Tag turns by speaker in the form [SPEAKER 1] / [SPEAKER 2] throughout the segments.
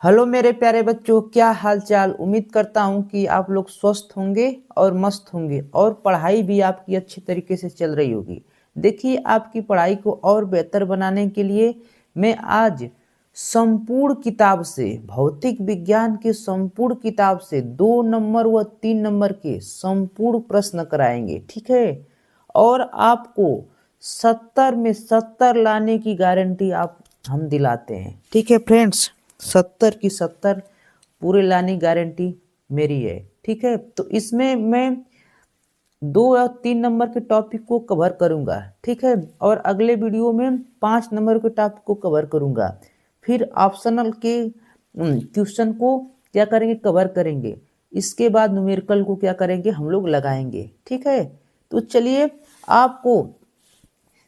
[SPEAKER 1] Hello मेरे प्यारे बच्चों, क्या हाल चाल। उम्मीद करता हूँ कि आप लोग स्वस्थ होंगे और मस्त होंगे और पढ़ाई भी आपकी अच्छी तरीके से चल रही होगी। देखिए, आपकी पढ़ाई को और बेहतर बनाने के लिए मैं आज संपूर्ण किताब से, भौतिक विज्ञान की संपूर्ण किताब से 2 नंबर व 3 नंबर के संपूर्ण प्रश्न कराएंगे, ठीक है। और आपको 70 में 70 लाने की गारंटी हम दिलाते हैं, ठीक है फ्रेंड्स। 70 की 70 पूरे लाने की गारंटी मेरी है, ठीक है। तो इसमें मैं 2 या 3 नंबर के टॉपिक को कवर करूंगा, ठीक है। और अगले वीडियो में 5 नंबर के टॉपिक को कवर करूंगा। फिर ऑप्शनल के क्वेश्चन को क्या करेंगे, कवर करेंगे। इसके बाद न्यूमेरिकल को क्या करेंगे, हम लोग लगाएंगे, ठीक है। तो चलिए, आपको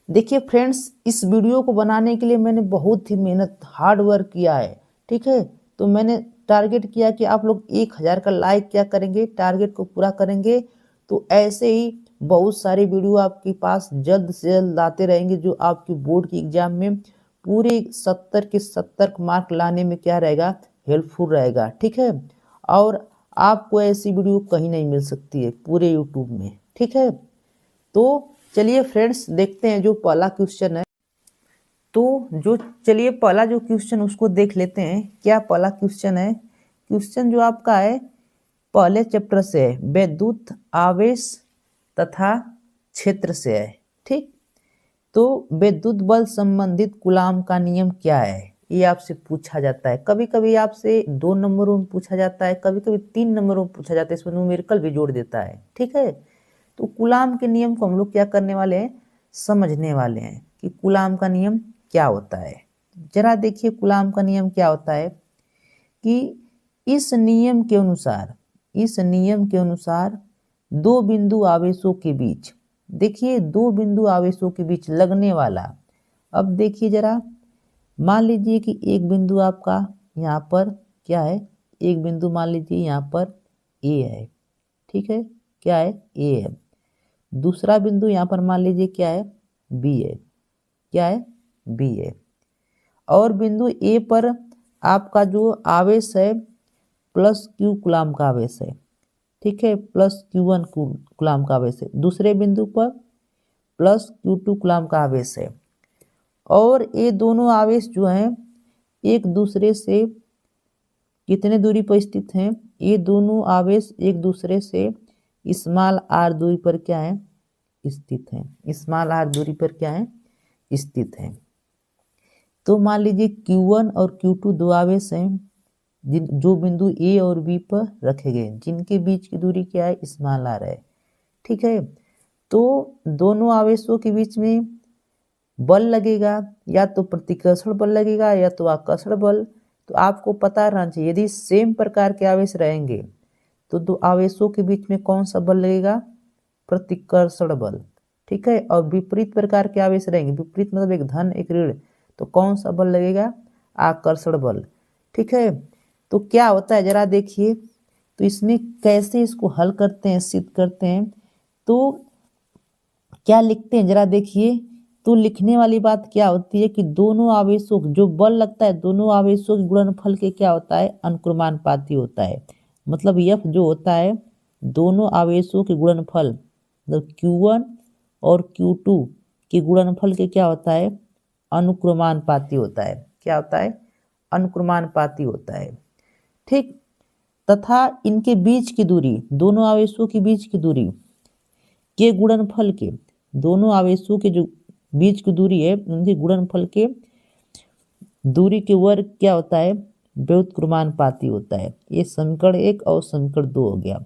[SPEAKER 1] देखिए फ्रेंड्स, इस वीडियो को बनाने के लिए मैंने बहुत ही मेहनत, हार्ड वर्क किया है, ठीक है। तो मैंने टारगेट किया कि आप लोग 1000 का लाइक क्या करेंगे, टारगेट को पूरा करेंगे। तो ऐसे ही बहुत सारे वीडियो आपके पास जल्द से जल्द आते रहेंगे, जो आपकी बोर्ड की एग्जाम में पूरे 70 के 70 मार्क लाने में क्या रहेगा, हेल्पफुल रहेगा, ठीक है। और आपको ऐसी वीडियो कहीं नहीं मिल सकती है पूरे यूट्यूब में, ठीक है। तो चलिए फ्रेंड्स, देखते हैं जो पहला क्वेश्चन है। तो जो चलिए पहला जो क्वेश्चन उसको देख लेते हैं। क्या पहला क्वेश्चन है? क्वेश्चन जो आपका है पहले चैप्टर से है, विद्युत आवेश तथा क्षेत्र से है, ठीक। तो विद्युत बल संबंधित कूलाम का नियम क्या है, ये आपसे पूछा जाता है। कभी कभी आपसे 2 नंबरों में पूछा जाता है, कभी कभी 3 नंबरों में पूछा जाता है, इसमें न्यूमेरिकल भी जोड़ देता है, ठीक है। तो कूलाम के नियम को हम लोग क्या करने वाले हैं, समझने वाले हैं कि कूलाम का नियम क्या होता है। जरा देखिए कूलाम का नियम क्या होता है कि इस नियम के अनुसार, इस नियम के अनुसार 2 बिंदु आवेशों के बीच, देखिए 2 बिंदु आवेशों के बीच लगने वाला। अब देखिए जरा, मान लीजिए कि एक बिंदु आपका यहाँ पर क्या है, एक बिंदु मान लीजिए यहाँ पर ए है, ठीक है। क्या है, ए है। दूसरा बिंदु यहाँ पर मान लीजिए क्या है, बी है। क्या है, बी है। और बिंदु ए पर आपका जो आवेश है प्लस क्यू कूलाम का आवेश है, ठीक है। प्लस Q1 कूलाम का आवेश है। दूसरे बिंदु पर प्लस Q2 कूलाम का आवेश है। और ये दोनों आवेश जो हैं एक दूसरे से कितने दूरी पर स्थित हैं, ये दोनों आवेश एक दूसरे से स्मॉल r दूरी पर क्या है, स्थित हैं। स्मॉल r दूरी पर क्या है, स्थित हैं। तो मान लीजिए Q1 और Q2 दो आवेश हैं जो बिंदु ए और बी पर रखे गए, जिनके बीच की दूरी क्या है, स्मॉल r है, ठीक है। तो दोनों आवेशों के बीच में बल लगेगा, या तो प्रतिकर्षण बल लगेगा या तो आकर्षण बल। तो आपको पता रहना चाहिए, यदि सेम प्रकार के आवेश रहेंगे तो दो आवेशों के बीच में कौन सा बल लगेगा, प्रतिकर्षण बल, ठीक है। और विपरीत प्रकार के आवेश रहेंगे, विपरीत मतलब एक धन एक ऋण, तो कौन सा बल लगेगा, आकर्षण बल, ठीक है। तो क्या होता है जरा देखिए, तो इसमें कैसे इसको हल करते हैं, सिद्ध करते हैं। तो क्या लिखते हैं जरा देखिए। तो लिखने वाली बात क्या होती है कि दोनों आवेशों जो बल लगता है, दोनों आवेशों के गुणनफल के क्या होता है, अनुक्रमानुपाती होता है। मतलब F जो होता है दोनों आवेशों के गुणनफल, मतलब Q1 और Q2 के गुणनफल के क्या होता है, अनुक्रमानुपाती होता है। क्या होता है, अनुक्रमानुपाती होता है, ठीक। तथा इनके बीच की दूरी, दोनों आवेशों के बीच की दूरी के गुणनफल के, दोनों आवेशों के जो बीच की दूरी है उनके गुणनफल के दूरी के वर्ग क्या होता है, व्युत्क्रमानुपाती होता है। ये समीकरण 1 और समीकरण 2 हो गया।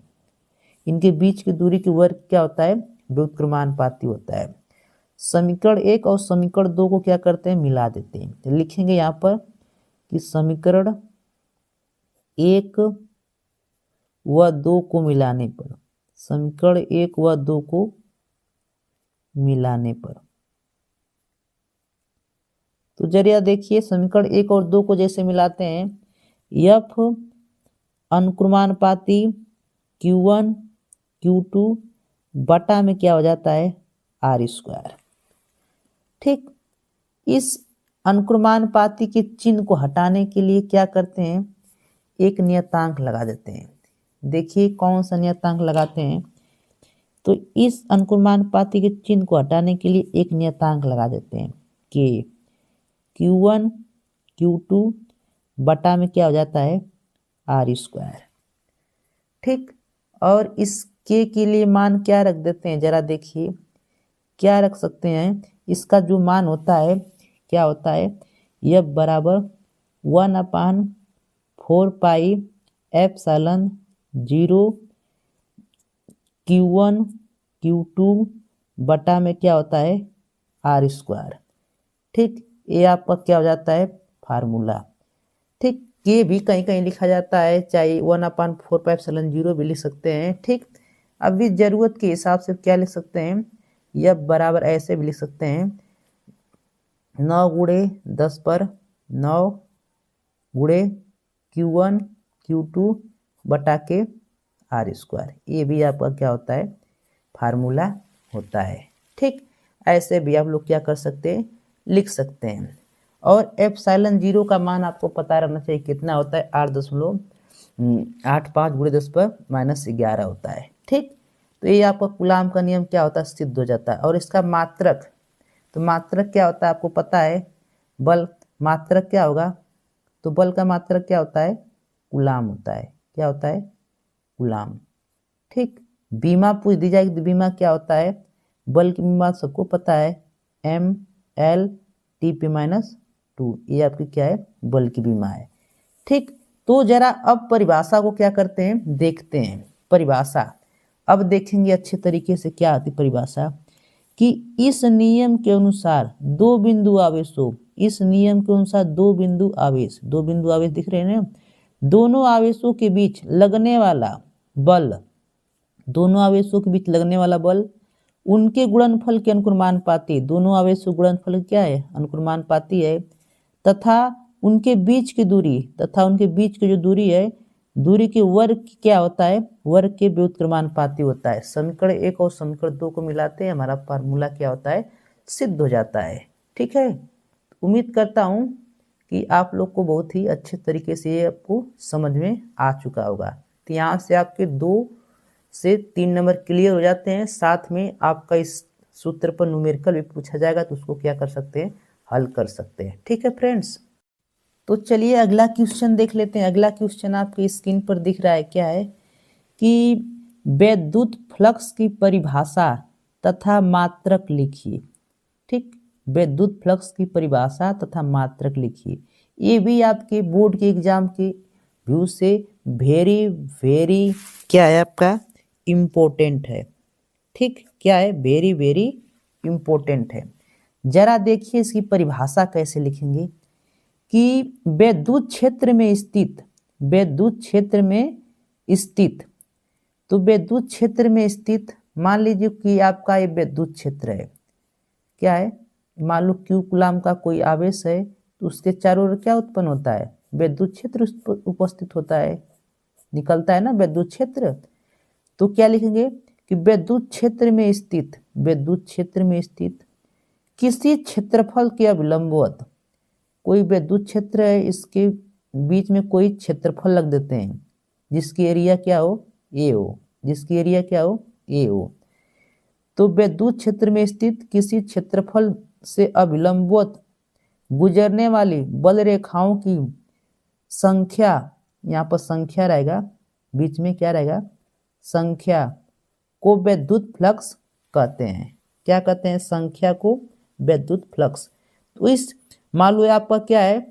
[SPEAKER 1] इनके बीच की दूरी के वर्ग क्या होता है, व्युत्क्रमानुपाती होता है। समीकरण 1 और समीकरण 2 को क्या करते हैं, मिला देते हैं। तो लिखेंगे यहाँ पर कि समीकरण 1 व 2 को मिलाने पर, समीकरण 1 व 2 को मिलाने पर, तो जरिया देखिए समीकरण 1 और 2 को जैसे मिलाते हैं, F अनुक्रमानुपाती Q1 Q2 बटा में क्या हो जाता है, R², ठीक। इस अनुक्रमानुपाती के चिन्ह को हटाने के लिए क्या करते हैं, एक नियतांक लगा देते हैं। देखिए कौन सा नियतांक लगाते हैं, तो इस अनुक्रमानुपाती के चिन्ह को हटाने के लिए एक नियतांक लगा देते हैं कि Q1 Q2 बटा में क्या हो जाता है R²। ठीक, और इस K के लिए मान क्या रख देते हैं, जरा देखिए क्या रख सकते हैं। इसका जो मान होता है क्या होता है, F बराबर 1/4 पाई एप्सिलॉन 0 Q1 Q2 बटा में क्या होता है R²। ठीक, ये आपका क्या हो जाता है फार्मूला। ठीक, ये भी कहीं कहीं लिखा जाता है, चाहे 1/4 पाई एप्सिलॉन 0 भी लिख सकते हैं। ठीक, अभी जरूरत के हिसाब से क्या लिख सकते हैं, F बराबर ऐसे भी लिख सकते हैं 9 गुणे 10 पर 9 गुणे Q1 Q2 बटा के R²। ये भी आपका क्या होता है फार्मूला होता है। ठीक, ऐसे भी आप लोग क्या कर सकते हैं लिख सकते हैं। और एप्सिलॉन 0 का मान आपको पता रहना चाहिए कितना होता है 8.85 गुणे 10 पर -11 होता है। ठीक, तो ये आपका कूलाम का नियम क्या होता है सिद्ध हो जाता है। और इसका मात्रक, तो मात्रक क्या होता है आपको पता है, बल मात्रक क्या होगा, तो बल का मात्रक क्या होता है कूलाम होता है। क्या होता है कूलाम। ठीक, बीमा पूछ दी जाएगी तो बीमा क्या होता है, बल की बीमा सबको पता है ML/T/-2, ये आपकी क्या है बल की बीमा है। ठीक, तो जरा अब परिभाषा को क्या करते हैं देखते हैं। परिभाषा अब देखेंगे अच्छे तरीके से क्या आती परिभाषा, कि इस नियम के अनुसार दो बिंदु आवेशों, इस नियम के अनुसार दो बिंदु आवेश दिख रहे हैं ना, दोनों आवेशों के बीच लगने वाला बल, दोनों आवेशों के बीच लगने वाला बल उनके गुणनफल के अनुक्रमानुपाती, दोनों आवेशों गुणनफल क्या है अनुक्रमानुपाती है, तथा उनके बीच की दूरी, तथा उनके बीच की जो दूरी है, दूरी के वर्ग क्या होता है वर्ग के व्युत्क्रमानुपाती होता है। समीकरण 1 और समीकरण 2 को मिलाते हैं, हमारा फार्मूला क्या होता है सिद्ध हो जाता है। ठीक है, उम्मीद करता हूँ कि आप लोग को बहुत ही अच्छे तरीके से ये आपको समझ में आ चुका होगा। तो यहाँ से आपके 2 से 3 नंबर क्लियर हो जाते हैं। साथ में आपका इस सूत्र पर न्यूमेरिकल भी पूछा जाएगा तो उसको क्या कर सकते हैं हल कर सकते हैं। ठीक है फ्रेंड्स, तो चलिए अगला क्वेश्चन देख लेते हैं। अगला क्वेश्चन आपकी स्क्रीन पर दिख रहा है, क्या है कि विद्युत फ्लक्स की परिभाषा तथा मात्रक लिखिए। ठीक, विद्युत फ्लक्स की परिभाषा तथा मात्रक लिखिए। ये भी आपके बोर्ड के एग्जाम के व्यू से वेरी वेरी क्या है आपका इम्पोर्टेंट है। ठीक, क्या है वेरी वेरी इम्पोर्टेंट है। जरा देखिए इसकी परिभाषा कैसे लिखेंगे, कि विद्युत क्षेत्र में स्थित, विद्युत क्षेत्र में स्थित, तो विद्युत क्षेत्र में स्थित मान लीजिए कि आपका ये विद्युत क्षेत्र है, क्या है मान लो Q कूलाम का कोई आवेश है, तो उसके चारों ओर क्या उत्पन्न होता है विद्युत क्षेत्र उपस्थित होता है, निकलता है ना विद्युत क्षेत्र। तो क्या लिखेंगे कि विद्युत क्षेत्र में स्थित, विद्युत क्षेत्र में स्थित किसी क्षेत्रफल के अभिलंबवत, कोई विद्युत क्षेत्र है इसके बीच में कोई क्षेत्रफल लग देते हैं जिसकी एरिया क्या हो ए हो, जिसकी एरिया क्या हो ए हो। तो विद्युत क्षेत्र में स्थित किसी क्षेत्रफल से अभिलंबवत गुजरने वाली बल रेखाओं की संख्या, यहाँ पर संख्या रहेगा, बीच में क्या रहेगा संख्या, को विद्युत फ्लक्स कहते हैं। क्या कहते हैं संख्या को विद्युत फ्लक्स। तो इस मान लो आपका क्या है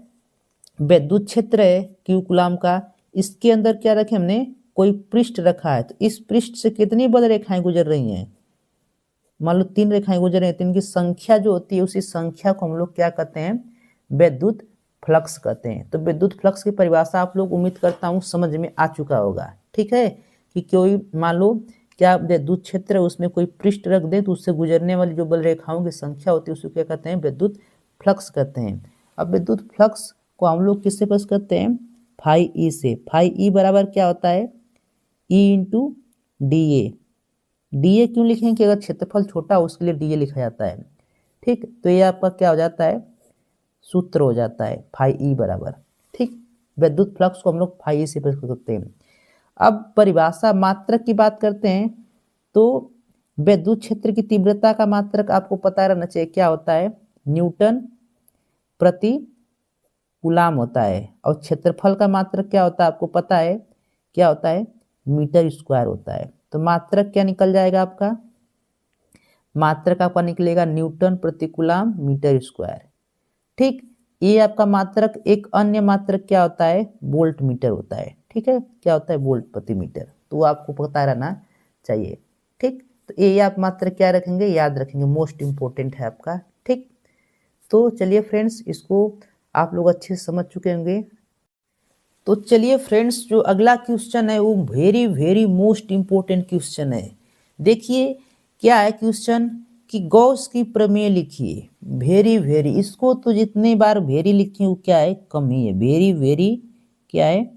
[SPEAKER 1] विद्युत क्षेत्र है Q कूलाम का, इसके अंदर क्या रखे हमने कोई पृष्ठ रखा है, तो इस पृष्ठ से कितनी बल रेखाएं गुजर रही हैं, मान लो 3 रेखाएं गुजर रही हैं, तो इनकी संख्या जो होती है उसी संख्या को हम लोग क्या कहते हैं विद्युत फ्लक्स कहते हैं। तो विद्युत फ्लक्स की परिभाषा आप लोग उम्मीद करता हूँ समझ में आ चुका होगा। ठीक है, कि कोई मान लो क्या विद्युत क्षेत्र है उसमें कोई पृष्ठ रख दे तो उससे गुजरने वाली जो बल रेखाओं की संख्या होती है उसको क्या कहते हैं विद्युत फ्लक्स कहते हैं। अब विद्युत फ्लक्स को हम लोग किससे प्लस करते हैं फाई ई से। फाई ई बराबर क्या होता है E into D A. D A क्यों लिखें कि अगर क्षेत्रफल छोटा हो उसके लिए डी ए लिखा जाता है। ठीक, तो ये आपका क्या हो जाता है सूत्र हो जाता है फाई ई बराबर। ठीक, विद्युत फ्लक्स को हम लोग फाई से प्रकट करते हैं। अब परिभाषा मात्रक की बात करते हैं तो विद्युत क्षेत्र की तीव्रता का मात्रक आपको पता रहना चाहिए क्या होता है, न्यूटन प्रति कूलाम होता है। और क्षेत्रफल का मात्रक क्या होता है आपको पता है क्या होता है, मीटर स्क्वायर होता है। तो मात्रक क्या निकल जाएगा आपका, मात्रक आपका निकलेगा न्यूटन प्रति कूलाम मीटर स्क्वायर। ठीक, ये आपका मात्रक। एक अन्य मात्रक क्या होता है, वोल्ट मीटर होता है। ठीक है, क्या होता है, वोल्ट प्रति मीटर। तो वो आपको पता रहना चाहिए। ठीक, तो ये आप मात्रक क्या रखेंगे, याद रखेंगे, मोस्ट इंपोर्टेंट है आपका। ठीक, तो चलिए फ्रेंड्स, इसको आप लोग अच्छे से समझ चुके होंगे। तो चलिए फ्रेंड्स, जो अगला क्वेश्चन है वो very very most important question है। देखिए क्या है क्वेश्चन, कि गॉस की प्रमेय लिखिए। वेरी वेरी, इसको तो जितने बार वेरी लिखिए वो क्या है, कम ही है। वेरी वेरी क्या है,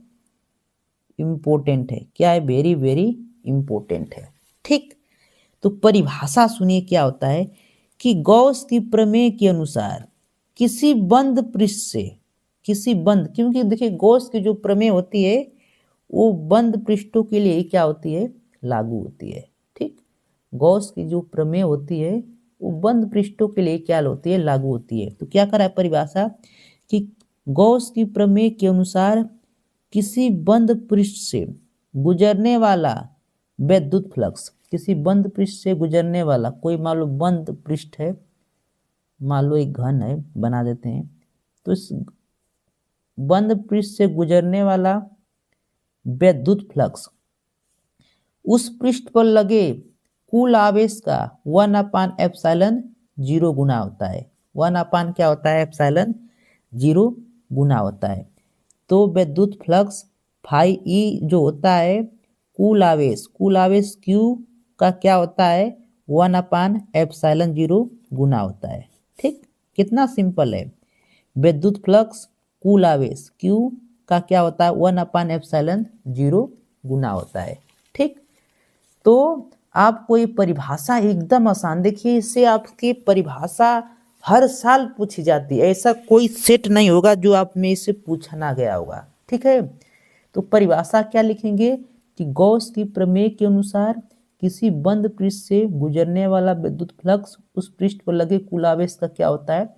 [SPEAKER 1] इंपॉर्टेंट है। क्या है, वेरी वेरी इंपॉर्टेंट है। ठीक, तो परिभाषा सुनिए क्या होता है, कि गॉस की प्रमेय के अनुसार किसी बंद पृष्ठ से, किसी बंद, क्योंकि देखिए गॉस की जो प्रमेय होती है वो बंद पृष्ठों के लिए क्या होती है, लागू होती है। ठीक, गॉस की जो प्रमेय होती है वो बंद पृष्ठों के लिए क्या होती है, लागू होती है। तो क्या करा है परिभाषा, कि गॉस की प्रमेय के अनुसार किसी बंद पृष्ठ से गुजरने वाला विद्युत फ्लक्स, किसी बंद पृष्ठ से गुजरने वाला, कोई मान लो बंद पृष्ठ है, मान लो एक घन है, बना देते हैं। तो इस बंद पृष्ठ से गुजरने वाला विद्युत फ्लक्स उस पृष्ठ पर लगे कुल आवेश का 1/ε0 गुना होता है। 1 क्या होता है, ε0 गुना होता है। तो विद्युत फ्लक्स फाई ई जो होता है कुल आवेश क्यू का क्या होता है, 1/ε0 गुना होता है। ठीक, कितना सिंपल है। विद्युत फ्लक्स कुल आवेश क्यू का क्या होता है, 1/ε0 गुना होता है। ठीक, तो आपको ये परिभाषा एकदम आसान, देखिए इससे आपकी परिभाषा हर साल पूछी जाती है। ऐसा कोई सेट नहीं होगा जो आप में इससे पूछा ना गया होगा। ठीक है, तो परिभाषा क्या लिखेंगे, कि गॉस की प्रमेय के अनुसार किसी बंद पृष्ठ से गुजरने वाला विद्युत फ्लक्स उस पृष्ठ पर लगे कुल आवेश का क्या होता है,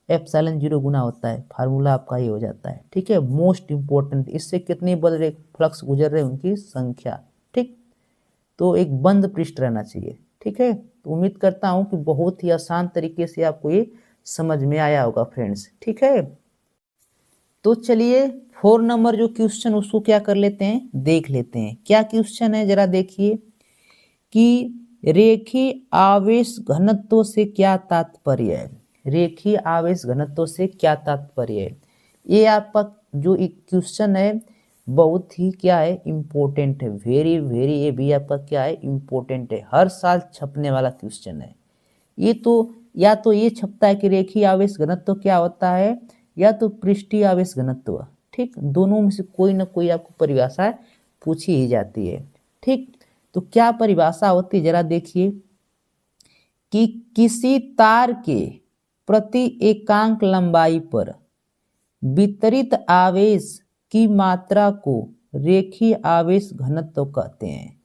[SPEAKER 1] ε0 गुना होता है। फार्मूला आपका ये हो जाता है। ठीक है, मोस्ट इंपोर्टेंट, इससे कितने बड़े फ्लक्स गुजर रहे हैं उनकी संख्या। ठीक, तो एक बंद पृष्ठ रहना चाहिए। ठीक है, तो उम्मीद करता हूं कि बहुत ही आसान तरीके से आपको ये समझ में आया होगा फ्रेंड्स। ठीक है, तो चलिए 4 नंबर जो क्वेश्चन उसको क्या कर लेते हैं, देख लेते हैं। क्या क्वेश्चन है जरा देखिए, कि रेखीय आवेश घनत्व से क्या तात्पर्य है। रेखीय आवेश घनत्व से क्या तात्पर्य है, ये आपका जो एक क्वेश्चन है बहुत ही क्या है, इम्पोर्टेंट है। वेरी वेरी, ये भी आपका क्या है, इम्पोर्टेंट है। हर साल छपने वाला क्वेश्चन है ये। तो या तो ये छपता है कि रेखीय आवेश घनत्व क्या होता है, या तो पृष्ठीय आवेश घनत्व। ठीक, दोनों में से कोई ना कोई आपको परिभाषा पूछी ही जाती है। ठीक, तो क्या परिभाषा होती है जरा देखिए, कि किसी तार के प्रति एकांक लंबाई पर वितरित आवेश की मात्रा को रेखीय आवेश घनत्व कहते हैं।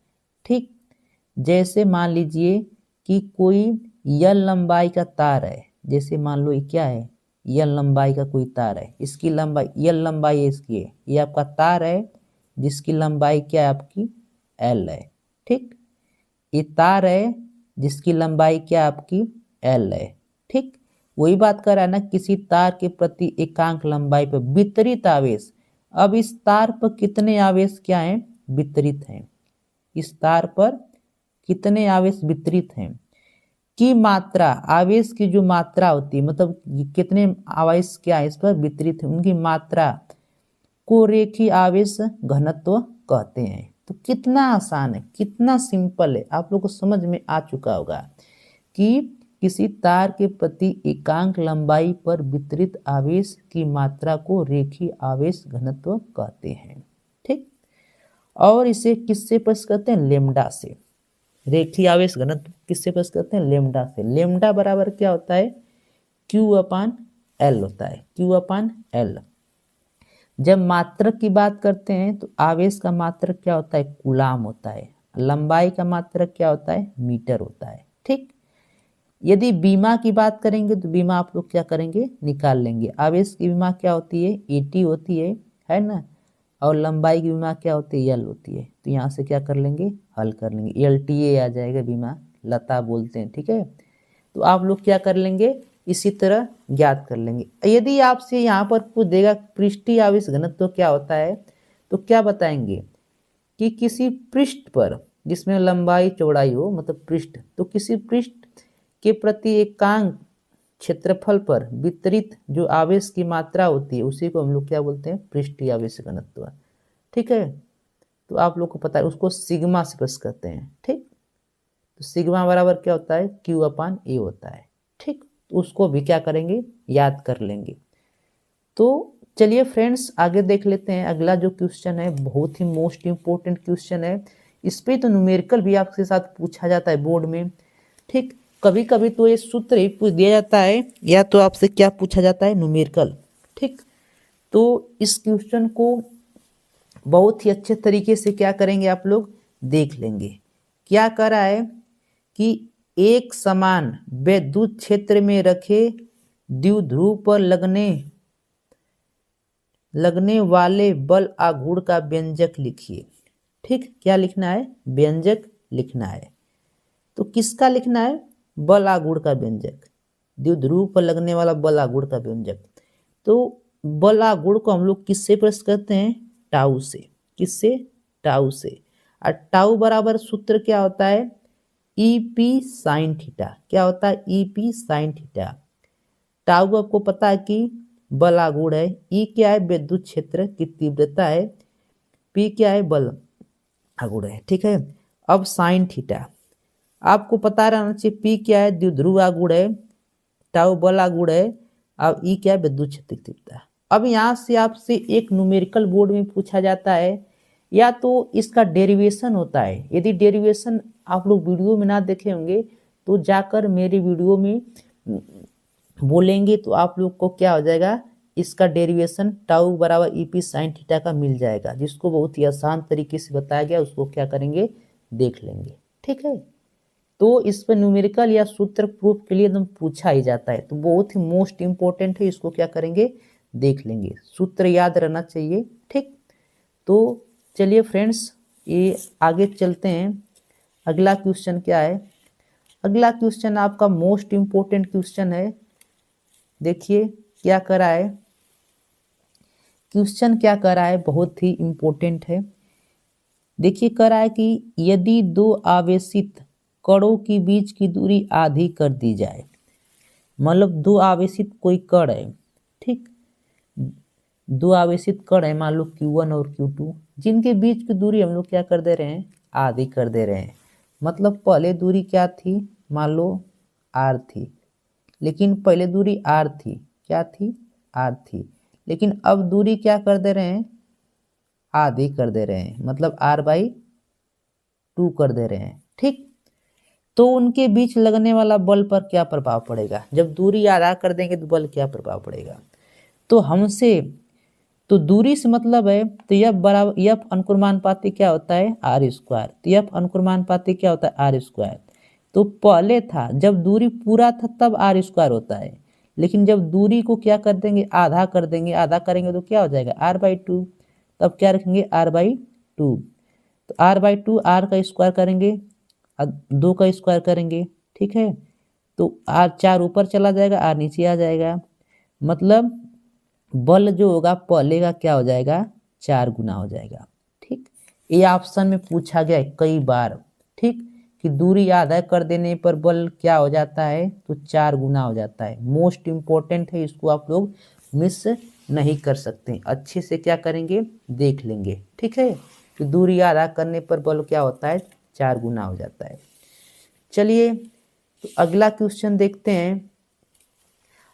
[SPEAKER 1] ठीक, जैसे मान लीजिए कि कोई यल लंबाई का तार है, जैसे मान लो ये क्या है, यल लंबाई का कोई तार है, इसकी लंबाई यल लंबाई है, इसकी है, ये आपका तार है जिसकी लंबाई क्या है आपकी, एल है। ठीक, ये तार है जिसकी लंबाई क्या आपकी, एल है। ठीक, वही बात कर रहा है ना, किसी तार के प्रति एकांक लंबाई पर वितरित आवेश। अब इस तार पर कितने आवेश क्या हैं, वितरित हैं। इस तार पर कितने आवेश वितरित हैं की मात्रा, आवेश की जो मात्रा होती है, मतलब कितने आवेश क्या है इस पर वितरित है, उनकी मात्रा को रेखीय आवेश घनत्व कहते हैं। तो कितना आसान है, कितना सिंपल है, आप लोग को समझ में आ चुका होगा कि किसी तार के प्रति एकांक लंबाई पर वितरित आवेश की मात्रा को रेखीय आवेश घनत्व कहते हैं। ठीक, और इसे किससे प्रश्न करते हैं, लेमडा से। रेखीय आवेश घनत्व किससे प्रश्न करते हैं, लेमडा से। लेमडा बराबर क्या होता है, Q/L होता है, Q/L। जब मात्रक की बात करते हैं तो आवेश का मात्रक क्या होता है, कूलाम होता है। लंबाई का मात्रक क्या होता है, मीटर होता है। ठीक, यदि बीमा की बात करेंगे तो बीमा आप लोग क्या करेंगे, निकाल लेंगे। आवेश की बीमा क्या होती है, एटी होती है ना, और लंबाई की बीमा क्या होती है, एल होती है। तो यहाँ से क्या कर लेंगे, हल कर लेंगे, एलटीए आ जाएगा, बीमा लता बोलते हैं। ठीक है, तो आप लोग क्या कर लेंगे, इसी तरह ज्ञात कर लेंगे। यदि आपसे यहाँ पर पूछ देगा पृष्ठीय आवेश घनत्व तो क्या होता है, तो क्या बताएंगे कि किसी पृष्ठ पर जिसमें लंबाई चौड़ाई हो, मतलब पृष्ठ, तो किसी पृष्ठ के प्रति एकांक क्षेत्रफल पर वितरित जो आवेश की मात्रा होती है उसी को हम लोग क्या बोलते हैं, पृष्ठीय आवेश घनत्व। ठीक है, तो आप लोग को पता है उसको सिग्मा से प्लस करते हैं। ठीक, तो सिग्मा बराबर क्या होता है, क्यू अपान ए होता है। ठीक, तो उसको भी क्या करेंगे, याद कर लेंगे। तो चलिए फ्रेंड्स आगे देख लेते हैं। अगला जो क्वेश्चन है बहुत ही मोस्ट इंपोर्टेंट क्वेश्चन है। इस पे तो न्यूमेरिकल भी आपके साथ पूछा जाता है बोर्ड में। ठीक, कभी कभी तो ये सूत्र ही पूछ दिया जाता है, या तो आपसे क्या पूछा जाता है, न्यूमेरिकल। ठीक, तो इस क्वेश्चन को बहुत ही अच्छे तरीके से क्या करेंगे, आप लोग देख लेंगे। क्या कर रहा है कि एक समान विद्युत क्षेत्र में रखे द्विध्रुव पर लगने वाले बल आघूर्ण का व्यंजक लिखिए। ठीक, क्या लिखना है, व्यंजक लिखना है। तो किसका लिखना है, बल आघूर्ण का व्यंजक, द्विध्रुव पर लगने वाला बल आघूर्ण का व्यंजक। तो बल आघूर्ण को हम लोग किससे प्रेस करते हैं, टाउ से। किससे, टाउ से। और टाउ बराबर सूत्र क्या होता है, ई पी साइन थीटा। क्या होता है, E P sine theta. Tau आपको पता है कि बल आघूर्ण है, ई क्या है, विद्युत क्षेत्र की तीव्रता है, पी क्या है, बल आघूर्ण है। ठीक है, अब साइन थीटा आपको पता रहना चाहिए, पी क्या है, द्विध्रुव आघूर्ण है, टाउ बल आघूर्ण है, अब ई क्या है, विद्युत क्षेत्र की तीव्रता। अब यहाँ से आपसे एक न्यूमेरिकल बोर्ड में पूछा जाता है, या तो इसका डेरिवेशन होता है। यदि डेरिवेशन आप लोग वीडियो में ना देखे होंगे तो जाकर मेरे वीडियो में बोलेंगे तो आप लोग को क्या हो जाएगा, इसका डेरिवेशन टाउ बराबर ई पी साइन थीटा का मिल जाएगा, जिसको बहुत ही आसान तरीके से बताया गया, उसको क्या करेंगे, देख लेंगे। ठीक है, तो इस पर न्यूमेरिकल या सूत्र प्रूफ के लिए एकदम पूछा ही जाता है, तो बहुत ही मोस्ट इंपॉर्टेंट है, इसको क्या करेंगे, देख लेंगे। सूत्र याद रहना चाहिए। ठीक, तो चलिए फ्रेंड्स ये आगे चलते हैं। अगला क्वेश्चन क्या है, अगला क्वेश्चन आपका मोस्ट इंपॉर्टेंट क्वेश्चन है। देखिए क्या करा है, क्वेश्चन क्या करा है, बहुत ही इंपॉर्टेंट है। देखिए करा है कि यदि दो आवेशित कणों के बीच की दूरी आधी कर दी जाए, मतलब दो आवेशित कोई कण है। ठीक, दो आवेशित कण है, मान लो Q1 और Q2, जिनके बीच की दूरी हम लोग क्या कर दे रहे हैं, आधी कर दे रहे हैं। मतलब पहले दूरी क्या थी, मान लो R थी, लेकिन पहले दूरी R थी, क्या थी, R थी, लेकिन अब दूरी क्या कर दे रहे हैं, आधी कर दे रहे हैं, मतलब R/2 कर दे रहे हैं। ठीक, तो उनके बीच लगने वाला बल पर क्या प्रभाव पड़ेगा, जब दूरी आधा कर देंगे तो बल क्या प्रभाव पड़ेगा। तो हमसे तो दूरी से मतलब है, तो F बराबर F अनुक्रमानुपाती क्या होता है, R स्क्वायर। तो F अनुक्रमानुपाती क्या होता है, R स्क्वायर। तो पहले था जब दूरी पूरा था तब R स्क्वायर होता है, लेकिन जब दूरी को क्या कर देंगे, आधा कर देंगे, आधा करेंगे तो क्या हो जाएगा, R/2। तब क्या रखेंगे, R/2। तो R/2 R का स्क्वायर करेंगे, 2 का स्क्वायर करेंगे। ठीक है, तो R 4 ऊपर चला जाएगा, R नीचे आ जाएगा, मतलब बल जो होगा पहले का क्या हो जाएगा, 4 गुना हो जाएगा। ठीक, ये ऑप्शन में पूछा गया है कई बार। ठीक, कि दूरी आधा कर देने पर बल क्या हो जाता है, तो 4 गुना हो जाता है। मोस्ट इंपॉर्टेंट है, इसको आप लोग मिस नहीं कर सकते, अच्छे से क्या करेंगे, देख लेंगे। ठीक है, कि दूरी आधा करने पर बल क्या होता है, 4 गुना हो जाता है। चलिए तो अगला क्वेश्चन देखते हैं।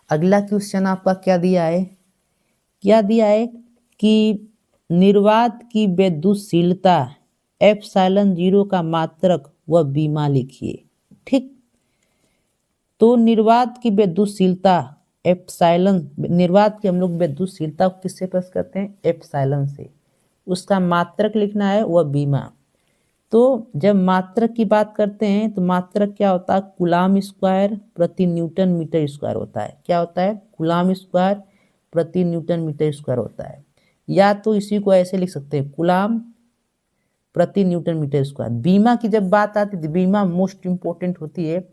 [SPEAKER 1] अगला क्वेश्चन आपका क्या दिया है, क्या दिया है कि निर्वात की विद्युतशीलता ε0 का मात्रक व बीमा लिखिए। ठीक, तो निर्वात की विद्युतशीलता एप्सिलॉन, निर्वात की हम लोग विद्युतशीलता को किससे प्रस्तुत करते हैं? एप्सिलॉन से। उसका मात्रक लिखना है वह बीमा। तो जब मात्रक की बात करते हैं तो मात्रक क्या होता है? कूलाम स्क्वायर प्रति न्यूटन मीटर स्क्वायर होता है। क्या होता है? कूलाम स्क्वायर प्रति न्यूटन मीटर स्क्वायर होता है। या तो इसी को ऐसे लिख सकते हैं, कूलाम प्रति न्यूटन मीटर स्क्वायर। बीमा की जब बात आती है, बीमा मोस्ट इंपोर्टेंट होती है,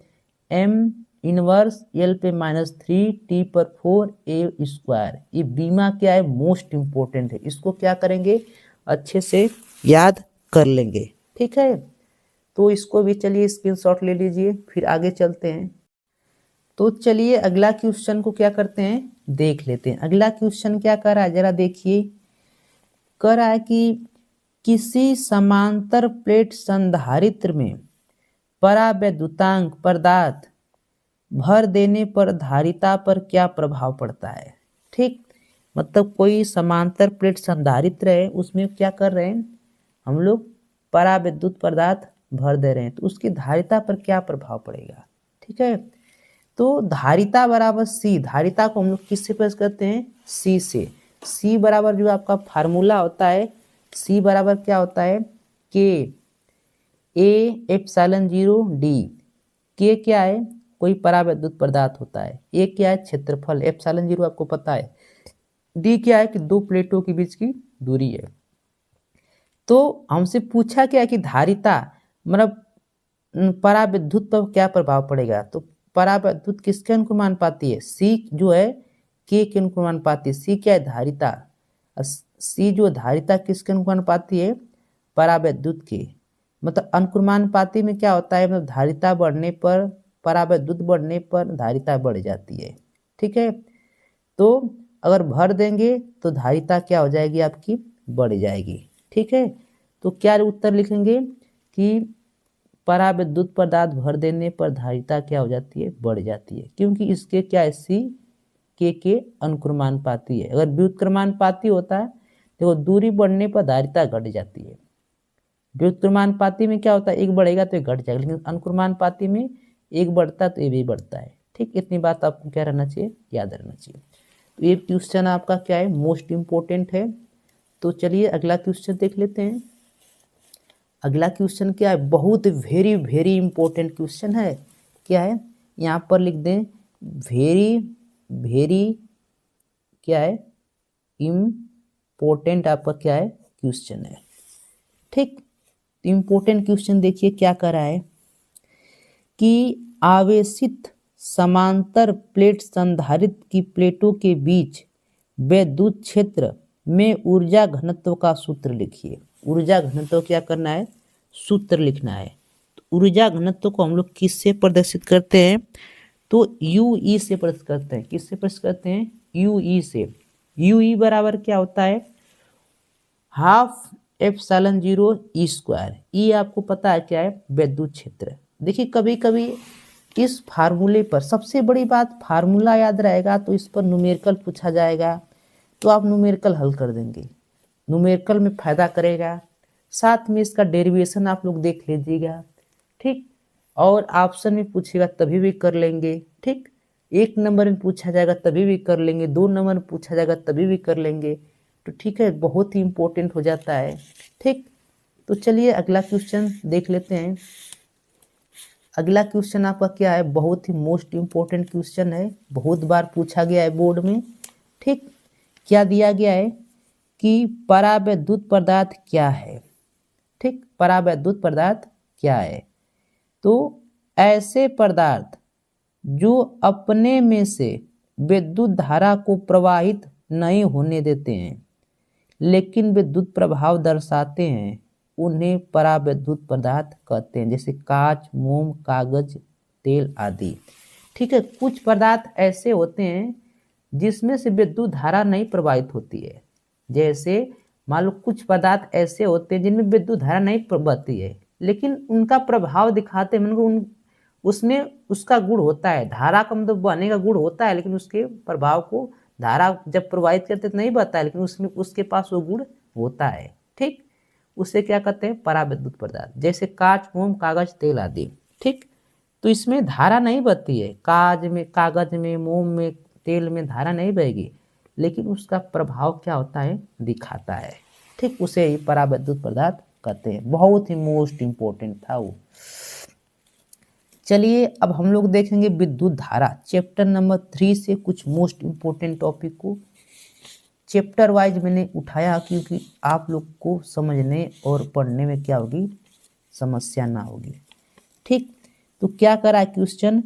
[SPEAKER 1] एम इनवर्स एल पे -3 T/4 ए स्क्वायर। ये बीमा क्या है? मोस्ट इंपोर्टेंट है। इसको क्या करेंगे? अच्छे से याद कर लेंगे। ठीक है, तो इसको भी चलिए स्क्रीनशॉट ले लीजिए, फिर आगे चलते हैं। तो चलिए अगला क्वेश्चन को क्या करते हैं? देख लेते हैं। अगला क्वेश्चन क्या कर रहा है, जरा देखिए। कह रहा है कि किसी समांतर प्लेट संधारित्र में परावैद्युतांक पदार्थ भर देने पर धारिता पर क्या प्रभाव पड़ता है? ठीक, मतलब कोई समांतर प्लेट संधारित्र है, उसमें क्या कर रहे हैं हम लोग? परावैद्युत पदार्थ भर दे रहे हैं, तो उसकी धारिता पर क्या प्रभाव पड़ेगा? ठीक है, तो धारिता बराबर सी। धारिता को हम लोग किससे प्रस्तुत करते हैं? सी से। सी बराबर जो आपका फार्मूला होता है, सी बराबर क्या होता है? के ए एप्सिलॉन 0 डी। के क्या है? कोई परावैद्युत पदार्थ होता है। ए क्या है? क्षेत्रफल। एप्सिलॉन 0 आपको पता है। डी क्या है? कि दो प्लेटों के बीच की दूरी है। तो हमसे पूछा क्या है कि धारिता मतलब परावैद्युत पर क्या प्रभाव पड़ेगा? तो परावैद्युत किसके अनुक्रमानुपाती है? सी जो है के अनुक्रमानुपाती। सी क्या है? धारिता। सी जो धारिता किसके अनुक्रमानुपाती है? परावैद्युत के। मतलब अनुक्रमानुपाती में क्या होता है? मतलब धारिता बढ़ने पर, परावैद्युत बढ़ने पर धारिता बढ़ जाती है। ठीक है, तो अगर भर देंगे तो धारिता क्या हो जाएगी? आपकी बढ़ जाएगी। ठीक है, तो क्या उत्तर लिखेंगे कि परावैद्युत पदार्थ भर देने पर धारिता क्या हो जाती है? बढ़ जाती है, क्योंकि इसके क्या है? सी के अनुक्रमानुपाती है। अगर व्युत्क्रमानुपाती होता है तो दूरी बढ़ने पर धारिता घट जाती है। व्युत्क्रमानुपाती में क्या होता है? एक बढ़ेगा तो एक घट जाएगा, लेकिन अनुक्रमानुपाती में एक बढ़ता है तो ये भी बढ़ता है। ठीक, इतनी बात आपको क्या रहना चाहिए? याद रहना चाहिए। तो ये क्वेश्चन आपका क्या है? मोस्ट इंपोर्टेंट है। तो चलिए अगला क्वेश्चन देख लेते हैं। अगला क्वेश्चन क्या है? बहुत वेरी वेरी इंपॉर्टेंट क्वेश्चन है। क्या है? यहाँ पर लिख दें, वेरी वेरी क्या है? इम्पोर्टेंट आपका क्या है? क्वेश्चन है। ठीक, इम्पोर्टेंट क्वेश्चन देखिए क्या कर रहा है कि आवेशित समांतर प्लेट संधारित्र की प्लेटों के बीच विद्युत क्षेत्र में ऊर्जा घनत्व का सूत्र लिखिए। ऊर्जा घनत्व क्या करना है? सूत्र लिखना है। तो ऊर्जा घनत्व को हम लोग किससे प्रदर्शित करते हैं? तो UE से प्रदर्शित करते हैं। किससे प्रदर्शित करते हैं? UE से। UE बराबर क्या होता है? Half epsilon 0 E square. ई आपको पता है क्या है? विद्युत क्षेत्र। देखिए कभी कभी इस फार्मूले पर, सबसे बड़ी बात फार्मूला याद रहेगा तो इस पर न्यूमेरिकल पूछा जाएगा तो आप न्यूमेरिकल हल कर देंगे। न्यूमेरिकल में फायदा करेगा, साथ में इसका डेरिवेशन आप लोग देख लीजिएगा। ठीक, और ऑप्शन में पूछेगा तभी भी कर लेंगे। ठीक, 1 नंबर में पूछा जाएगा तभी भी कर लेंगे, 2 नंबर में पूछा जाएगा तभी भी कर लेंगे। तो ठीक है, बहुत ही इंपॉर्टेंट हो जाता है। ठीक, तो चलिए अगला क्वेश्चन देख लेते हैं। अगला क्वेश्चन आपका क्या है? बहुत ही मोस्ट इंपॉर्टेंट क्वेश्चन है, बहुत बार पूछा गया है बोर्ड में। ठीक, क्या दिया गया है कि परावैद्युत पदार्थ क्या है? ठीक, परावैद्युत पदार्थ क्या है? तो ऐसे पदार्थ जो अपने में से विद्युत धारा को प्रवाहित नहीं होने देते हैं लेकिन विद्युत प्रभाव दर्शाते हैं, उन्हें परावैद्युत पदार्थ कहते हैं। जैसे कांच, मोम, कागज, तेल आदि। ठीक है, कुछ पदार्थ ऐसे होते हैं जिसमें से विद्युत धारा नहीं प्रवाहित होती है। जैसे मान लो कुछ पदार्थ ऐसे होते हैं जिनमें विद्युत धारा नहीं बहती है लेकिन उनका प्रभाव दिखाते हैं, उन उसमें उसका गुण होता है, धारा का मतलब बहने का गुण होता है, लेकिन उसके प्रभाव को धारा जब प्रवाहित करते तो नहीं बहता है, लेकिन उसमें उसके पास वो गुण होता है। ठीक, उसे क्या कहते हैं? परावैद्युत पदार्थ। जैसे कांच, मोम, कागज, तेल आदि। ठीक, तो इसमें धारा नहीं बहती है। कागज में, मोम में, तेल में धारा नहीं बहेगी, लेकिन उसका प्रभाव क्या होता है, दिखाता है। ठीक, उसे ही परावैद्युत पदार्थ कहते हैं। बहुत ही मोस्ट इंपोर्टेंट था वो। चलिए अब हम लोग देखेंगे विद्युत धारा, चैप्टर नंबर 3 से कुछ मोस्ट इंपोर्टेंट टॉपिक को चैप्टर वाइज मैंने उठाया, क्योंकि आप लोग को समझने और पढ़ने में क्या होगी, समस्या ना होगी। ठीक, तो क्या करा क्वेश्चन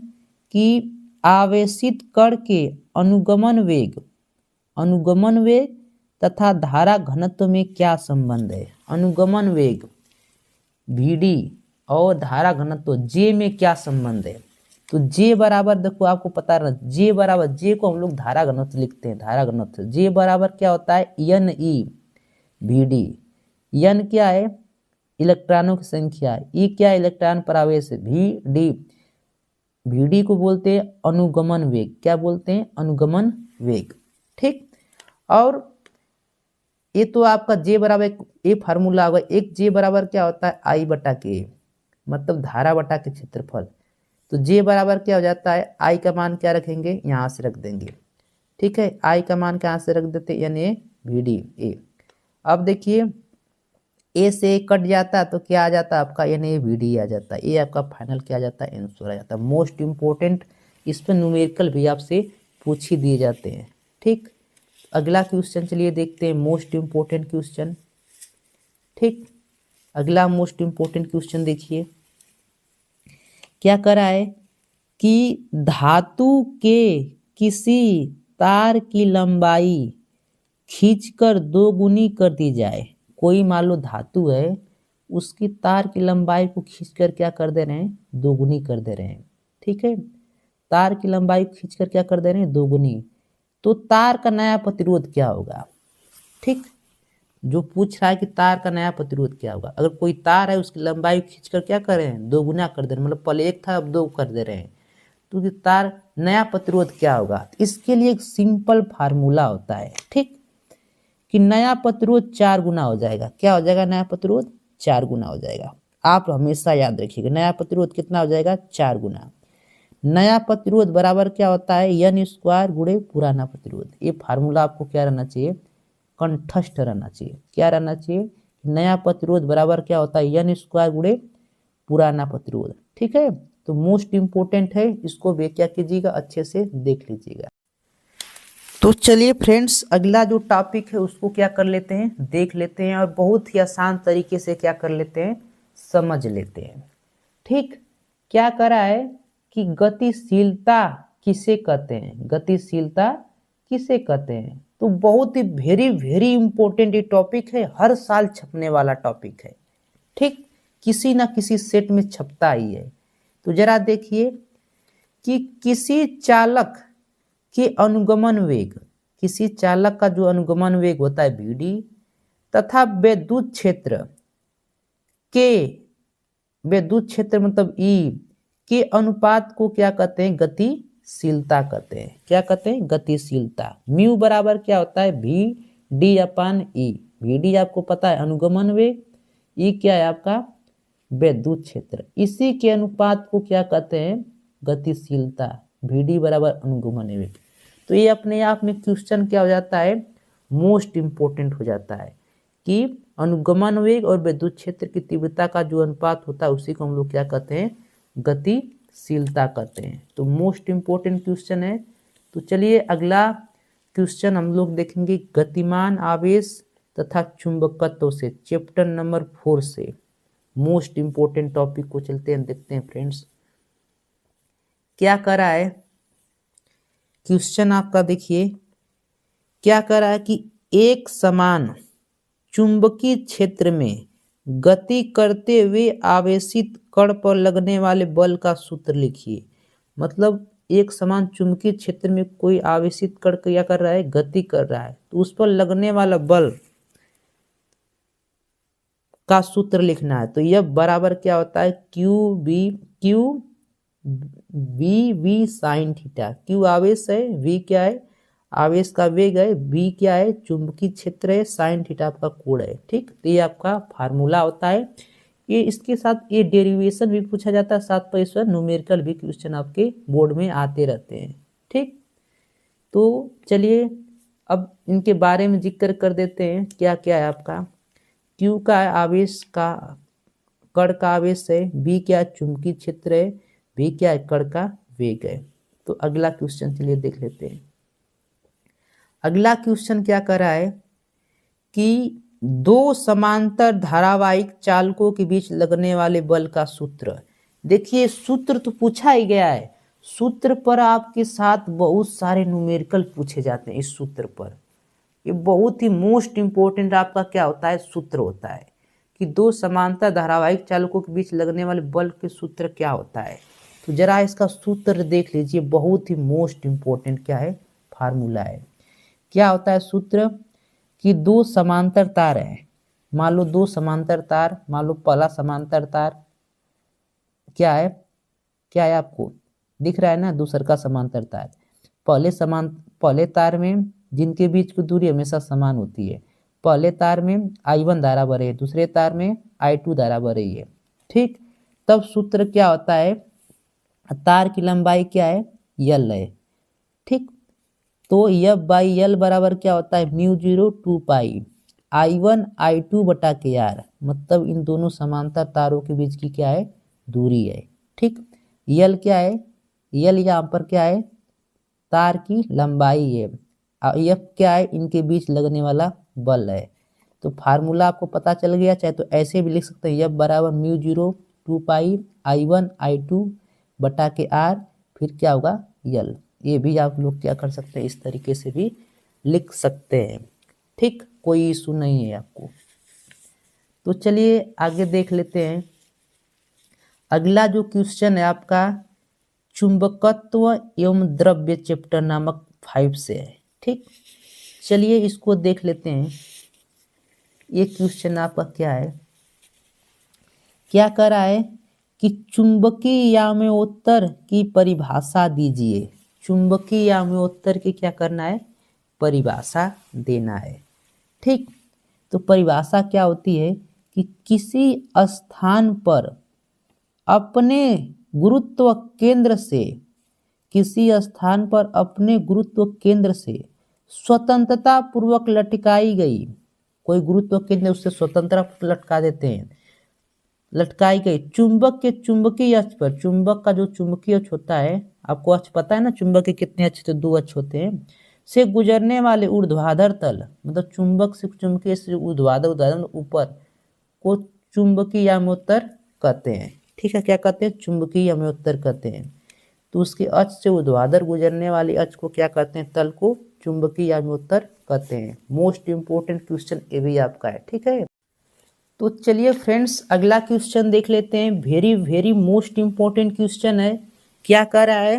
[SPEAKER 1] कि आवेशित कण के अनुगमन वेग तथा धारा घनत्व में क्या संबंध है। अनुगमन वेग Vd और धारा घनत्व J में क्या संबंध है। तो J बराबर, देखो आपको पता है J बराबर, J को हम लोग धारा घनत्व लिखते हैं, धारा घनत्व J बराबर क्या होता है, Ne Vd। N क्या है, इलेक्ट्रॉनों की संख्या, E क्या है, इलेक्ट्रॉन परावेश है, Vd को बोलते हैं अनुगमन वेग। क्या बोलते हैं, अनुगमन वेग। ठीक, और ये तो आपका J बराबर ये फार्मूला होगा, एक J बराबर क्या होता है, I बटा के, मतलब धारा बटा के क्षेत्रफल। तो J बराबर क्या हो जाता है, I का मान क्या रखेंगे, यहाँ से रख देंगे। ठीक है, I का मान कहाँ से रख देते, यानी Vd A। अब देखिए A से कट जाता है तो क्या आ जाता है आपका, यानी Vd आ जाता है। ये आपका फाइनल क्या आ जाता है, आंसर आ जाता है। मोस्ट इंपोर्टेंट, इस पर न्यूमेरिकल भी आपसे पूछ ही दिए जाते हैं। ठीक, अगला क्वेश्चन चलिए देखते हैं, मोस्ट इंपोर्टेंट क्वेश्चन। ठीक, अगला मोस्ट इंपोर्टेंट क्वेश्चन देखिए क्या करा है कि धातु के किसी तार की लंबाई खींचकर 2 गुनी कर दी जाए। कोई मान लो धातु है, उसकी तार की लंबाई को खींचकर क्या कर दे रहे हैं, 2 गुनी कर दे रहे हैं। ठीक है, तार की लंबाई खींचकर क्या कर दे रहे हैं, 2 गुनी। तो तार का नया प्रतिरोध क्या होगा। ठीक, जो पूछ रहा है कि तार का नया प्रतिरोध क्या होगा। अगर कोई तार है, उसकी लंबाई खींचकर क्या कर रहे हैं, 2 गुना कर दे रहे हैं, मतलब पहले 1 था अब 2 कर दे रहे हैं, तो तार नया प्रतिरोध क्या होगा। इसके लिए एक सिंपल फार्मूला होता है। ठीक, कि नया प्रतिरोध 4 गुना हो जाएगा। क्या हो जाएगा, नया प्रतिरोध 4 गुना हो जाएगा। आप हमेशा याद रखिएगा, नया प्रतिरोध कितना हो जाएगा, 4 गुना। नया प्रतिरोध बराबर क्या होता है, N स्क्वायर गुणे पुराना प्रतिरोध। ये फार्मूला आपको क्या रहना चाहिए, कंठस्थ रहना चाहिए। क्या रहना चाहिए, नया प्रतिरोध बराबर क्या होता है, N स्क्वायर गुणे पुराना प्रतिरोध। ठीक है, तो मोस्ट इंपोर्टेंट है, इसको भी क्या कीजिएगा, अच्छे से देख लीजिएगा। तो चलिए फ्रेंड्स, अगला जो टॉपिक है उसको क्या कर लेते हैं, देख लेते हैं, और बहुत ही आसान तरीके से क्या कर लेते हैं, समझ लेते हैं। ठीक, क्या करा है कि गतिशीलता किसे कहते हैं, गतिशीलता किसे कहते हैं। तो बहुत ही वेरी वेरी इंपॉर्टेंट ये टॉपिक है, हर साल छपने वाला टॉपिक है। ठीक, किसी ना किसी सेट में छपता ही है। तो जरा देखिए कि किसी चालक के अनुगमन वेग, किसी चालक का जो अनुगमन वेग होता है Vd, तथा विद्युत क्षेत्र के, विद्युत क्षेत्र मतलब E के अनुपात को क्या कहते हैं, गतिशीलता कहते हैं। क्या कहते हैं, गतिशीलता। म्यू बराबर क्या होता है, Vd अपन E। Vd आपको पता है अनुगमन वेग, E क्या है आपका विद्युत क्षेत्र। इसी के अनुपात को क्या कहते हैं, गतिशीलता। Vd बराबर अनुगमन वेग। तो ये अपने आप में क्वेश्चन क्या हो जाता है, मोस्ट इंपोर्टेंट हो जाता है कि अनुगमन वेग और विद्युत क्षेत्र की तीव्रता का जो अनुपात होता है उसी को हम लोग क्या कहते हैं, गतिशीलता कहते हैं। तो मोस्ट इंपोर्टेंट क्वेश्चन है। तो चलिए अगला क्वेश्चन हम लोग देखेंगे गतिमान आवेश तथा चुंबकत्व से, चैप्टर नंबर 4 से। मोस्ट इंपोर्टेंट टॉपिक को चलते हैं, देखते हैं फ्रेंड्स क्या करा है क्वेश्चन आपका। देखिए क्या करा है कि एक समान चुंबकीय क्षेत्र में गति करते हुए आवेशित कण पर लगने वाले बल का सूत्र लिखिए। मतलब एक समान चुंबकीय क्षेत्र में कोई आवेशित कण क्या कर रहा है, गति कर रहा है, तो उस पर लगने वाला बल का सूत्र लिखना है। तो यह बराबर क्या होता है, Q V sine theta. Q आवेश है, वी क्या है आवेश का वेग है, वी क्या है चुंबकीय क्षेत्र है, साइन थीटा आपका कोण है। ठीक, तो ये आपका फार्मूला होता है। ये इसके साथ ये डेरिवेशन भी पूछा जाता है, साथ पर इस न्यूमेरिकल भी क्वेश्चन आपके बोर्ड में आते रहते हैं। ठीक, तो चलिए अब इनके बारे में जिक्र कर देते हैं। क्या क्या है आपका, क्यू का आवेश का कण का आवेश है, बी क्या चुंबकीय क्षेत्र है, भी क्या है कण का वेग है। तो अगला क्वेश्चन चलिए देख लेते हैं। अगला क्वेश्चन क्या कर रहा है कि दो समांतर धारावाहिक चालकों के बीच लगने वाले बल का सूत्र। देखिए सूत्र तो पूछा ही गया है, सूत्र पर आपके साथ बहुत सारे न्यूमेरिकल पूछे जाते हैं। इस सूत्र पर ये बहुत ही मोस्ट इंपोर्टेंट आपका क्या होता है, सूत्र होता है कि दो समांतर धारावाहिक चालकों के बीच लगने वाले बल के सूत्र क्या होता है। तो जरा इसका सूत्र देख लीजिए, बहुत ही मोस्ट इंपोर्टेंट क्या है, फार्मूला है। क्या होता है सूत्र कि दो समांतर तार है, मान लो दो समांतर तार, मान लो पहला समांतर तार क्या है, क्या है आपको दिख रहा है ना, दूसरा का समांतर तार। पहले तार में जिनके बीच की दूरी हमेशा समान होती है, पहले तार में I1 धारा बह रही है, दूसरे तार में I2 धारा बह रही है। ठीक, तब सूत्र क्या होता है, तार की लंबाई क्या है, L है। ठीक, तो F/L बराबर क्या होता है, μ0 2 पाई I1 I2 बटा के R, मतलब इन दोनों समांतर तारों के बीच की क्या है, दूरी है। ठीक, L क्या है, L यहाँ पर क्या है, तार की लंबाई है। F क्या है, इनके बीच लगने वाला बल है। तो फार्मूला आपको पता चल गया, चाहे तो ऐसे भी लिख सकते हैं, F बराबर μ0 2 पाई I1 I2 बटा के R, फिर क्या होगा L। ये भी आप लोग क्या कर सकते हैं, इस तरीके से भी लिख सकते हैं। ठीक, कोई इशू नहीं है आपको। तो चलिए आगे देख लेते हैं। अगला जो क्वेश्चन है आपका चुंबकत्व एवं द्रव्य चैप्टर नामक 5 से है। ठीक, चलिए इसको देख लेते हैं। ये क्वेश्चन आपका क्या है, क्या कर रहा है कि चुंबकीय याम्योत्तर की परिभाषा दीजिए। चुंबकीय याम्योत्तर की क्या करना है, परिभाषा देना है। ठीक, तो परिभाषा क्या होती है कि किसी स्थान पर अपने गुरुत्व केंद्र से, किसी स्थान पर अपने गुरुत्व केंद्र से स्वतंत्रता पूर्वक लटकाई गई, कोई गुरुत्व केंद्र उससे स्वतंत्र लटका देते हैं, लटकाई गई चुंबक के चुंबकीय अक्ष पर, चुंबक का जो चुंबकीय अक्ष होता है, आपको अक्ष पता है ना चुंबक के कितने अक्ष, तो 2 अक्ष होते हैं, से गुजरने वाले ऊर्ध्वाधर तल, मतलब चुंबक से चुंबकीय से ऊर्ध्वाधर ऊपर को चुंबकीय याम्योत्तर कहते हैं। ठीक है, क्या कहते हैं, चुंबकीय याम्योत्तर कहते हैं। तो उसके अक्ष से ऊर्ध्वाधर गुजरने वाले अक्ष को क्या कहते हैं, तल को चुंबकीय याम्योत्तर कहते हैं। मोस्ट इंपोर्टेंट क्वेश्चन ये भी आपका है। ठीक है, तो चलिए फ्रेंड्स अगला क्वेश्चन देख लेते हैं। Very very most important question है। क्या कह रहा है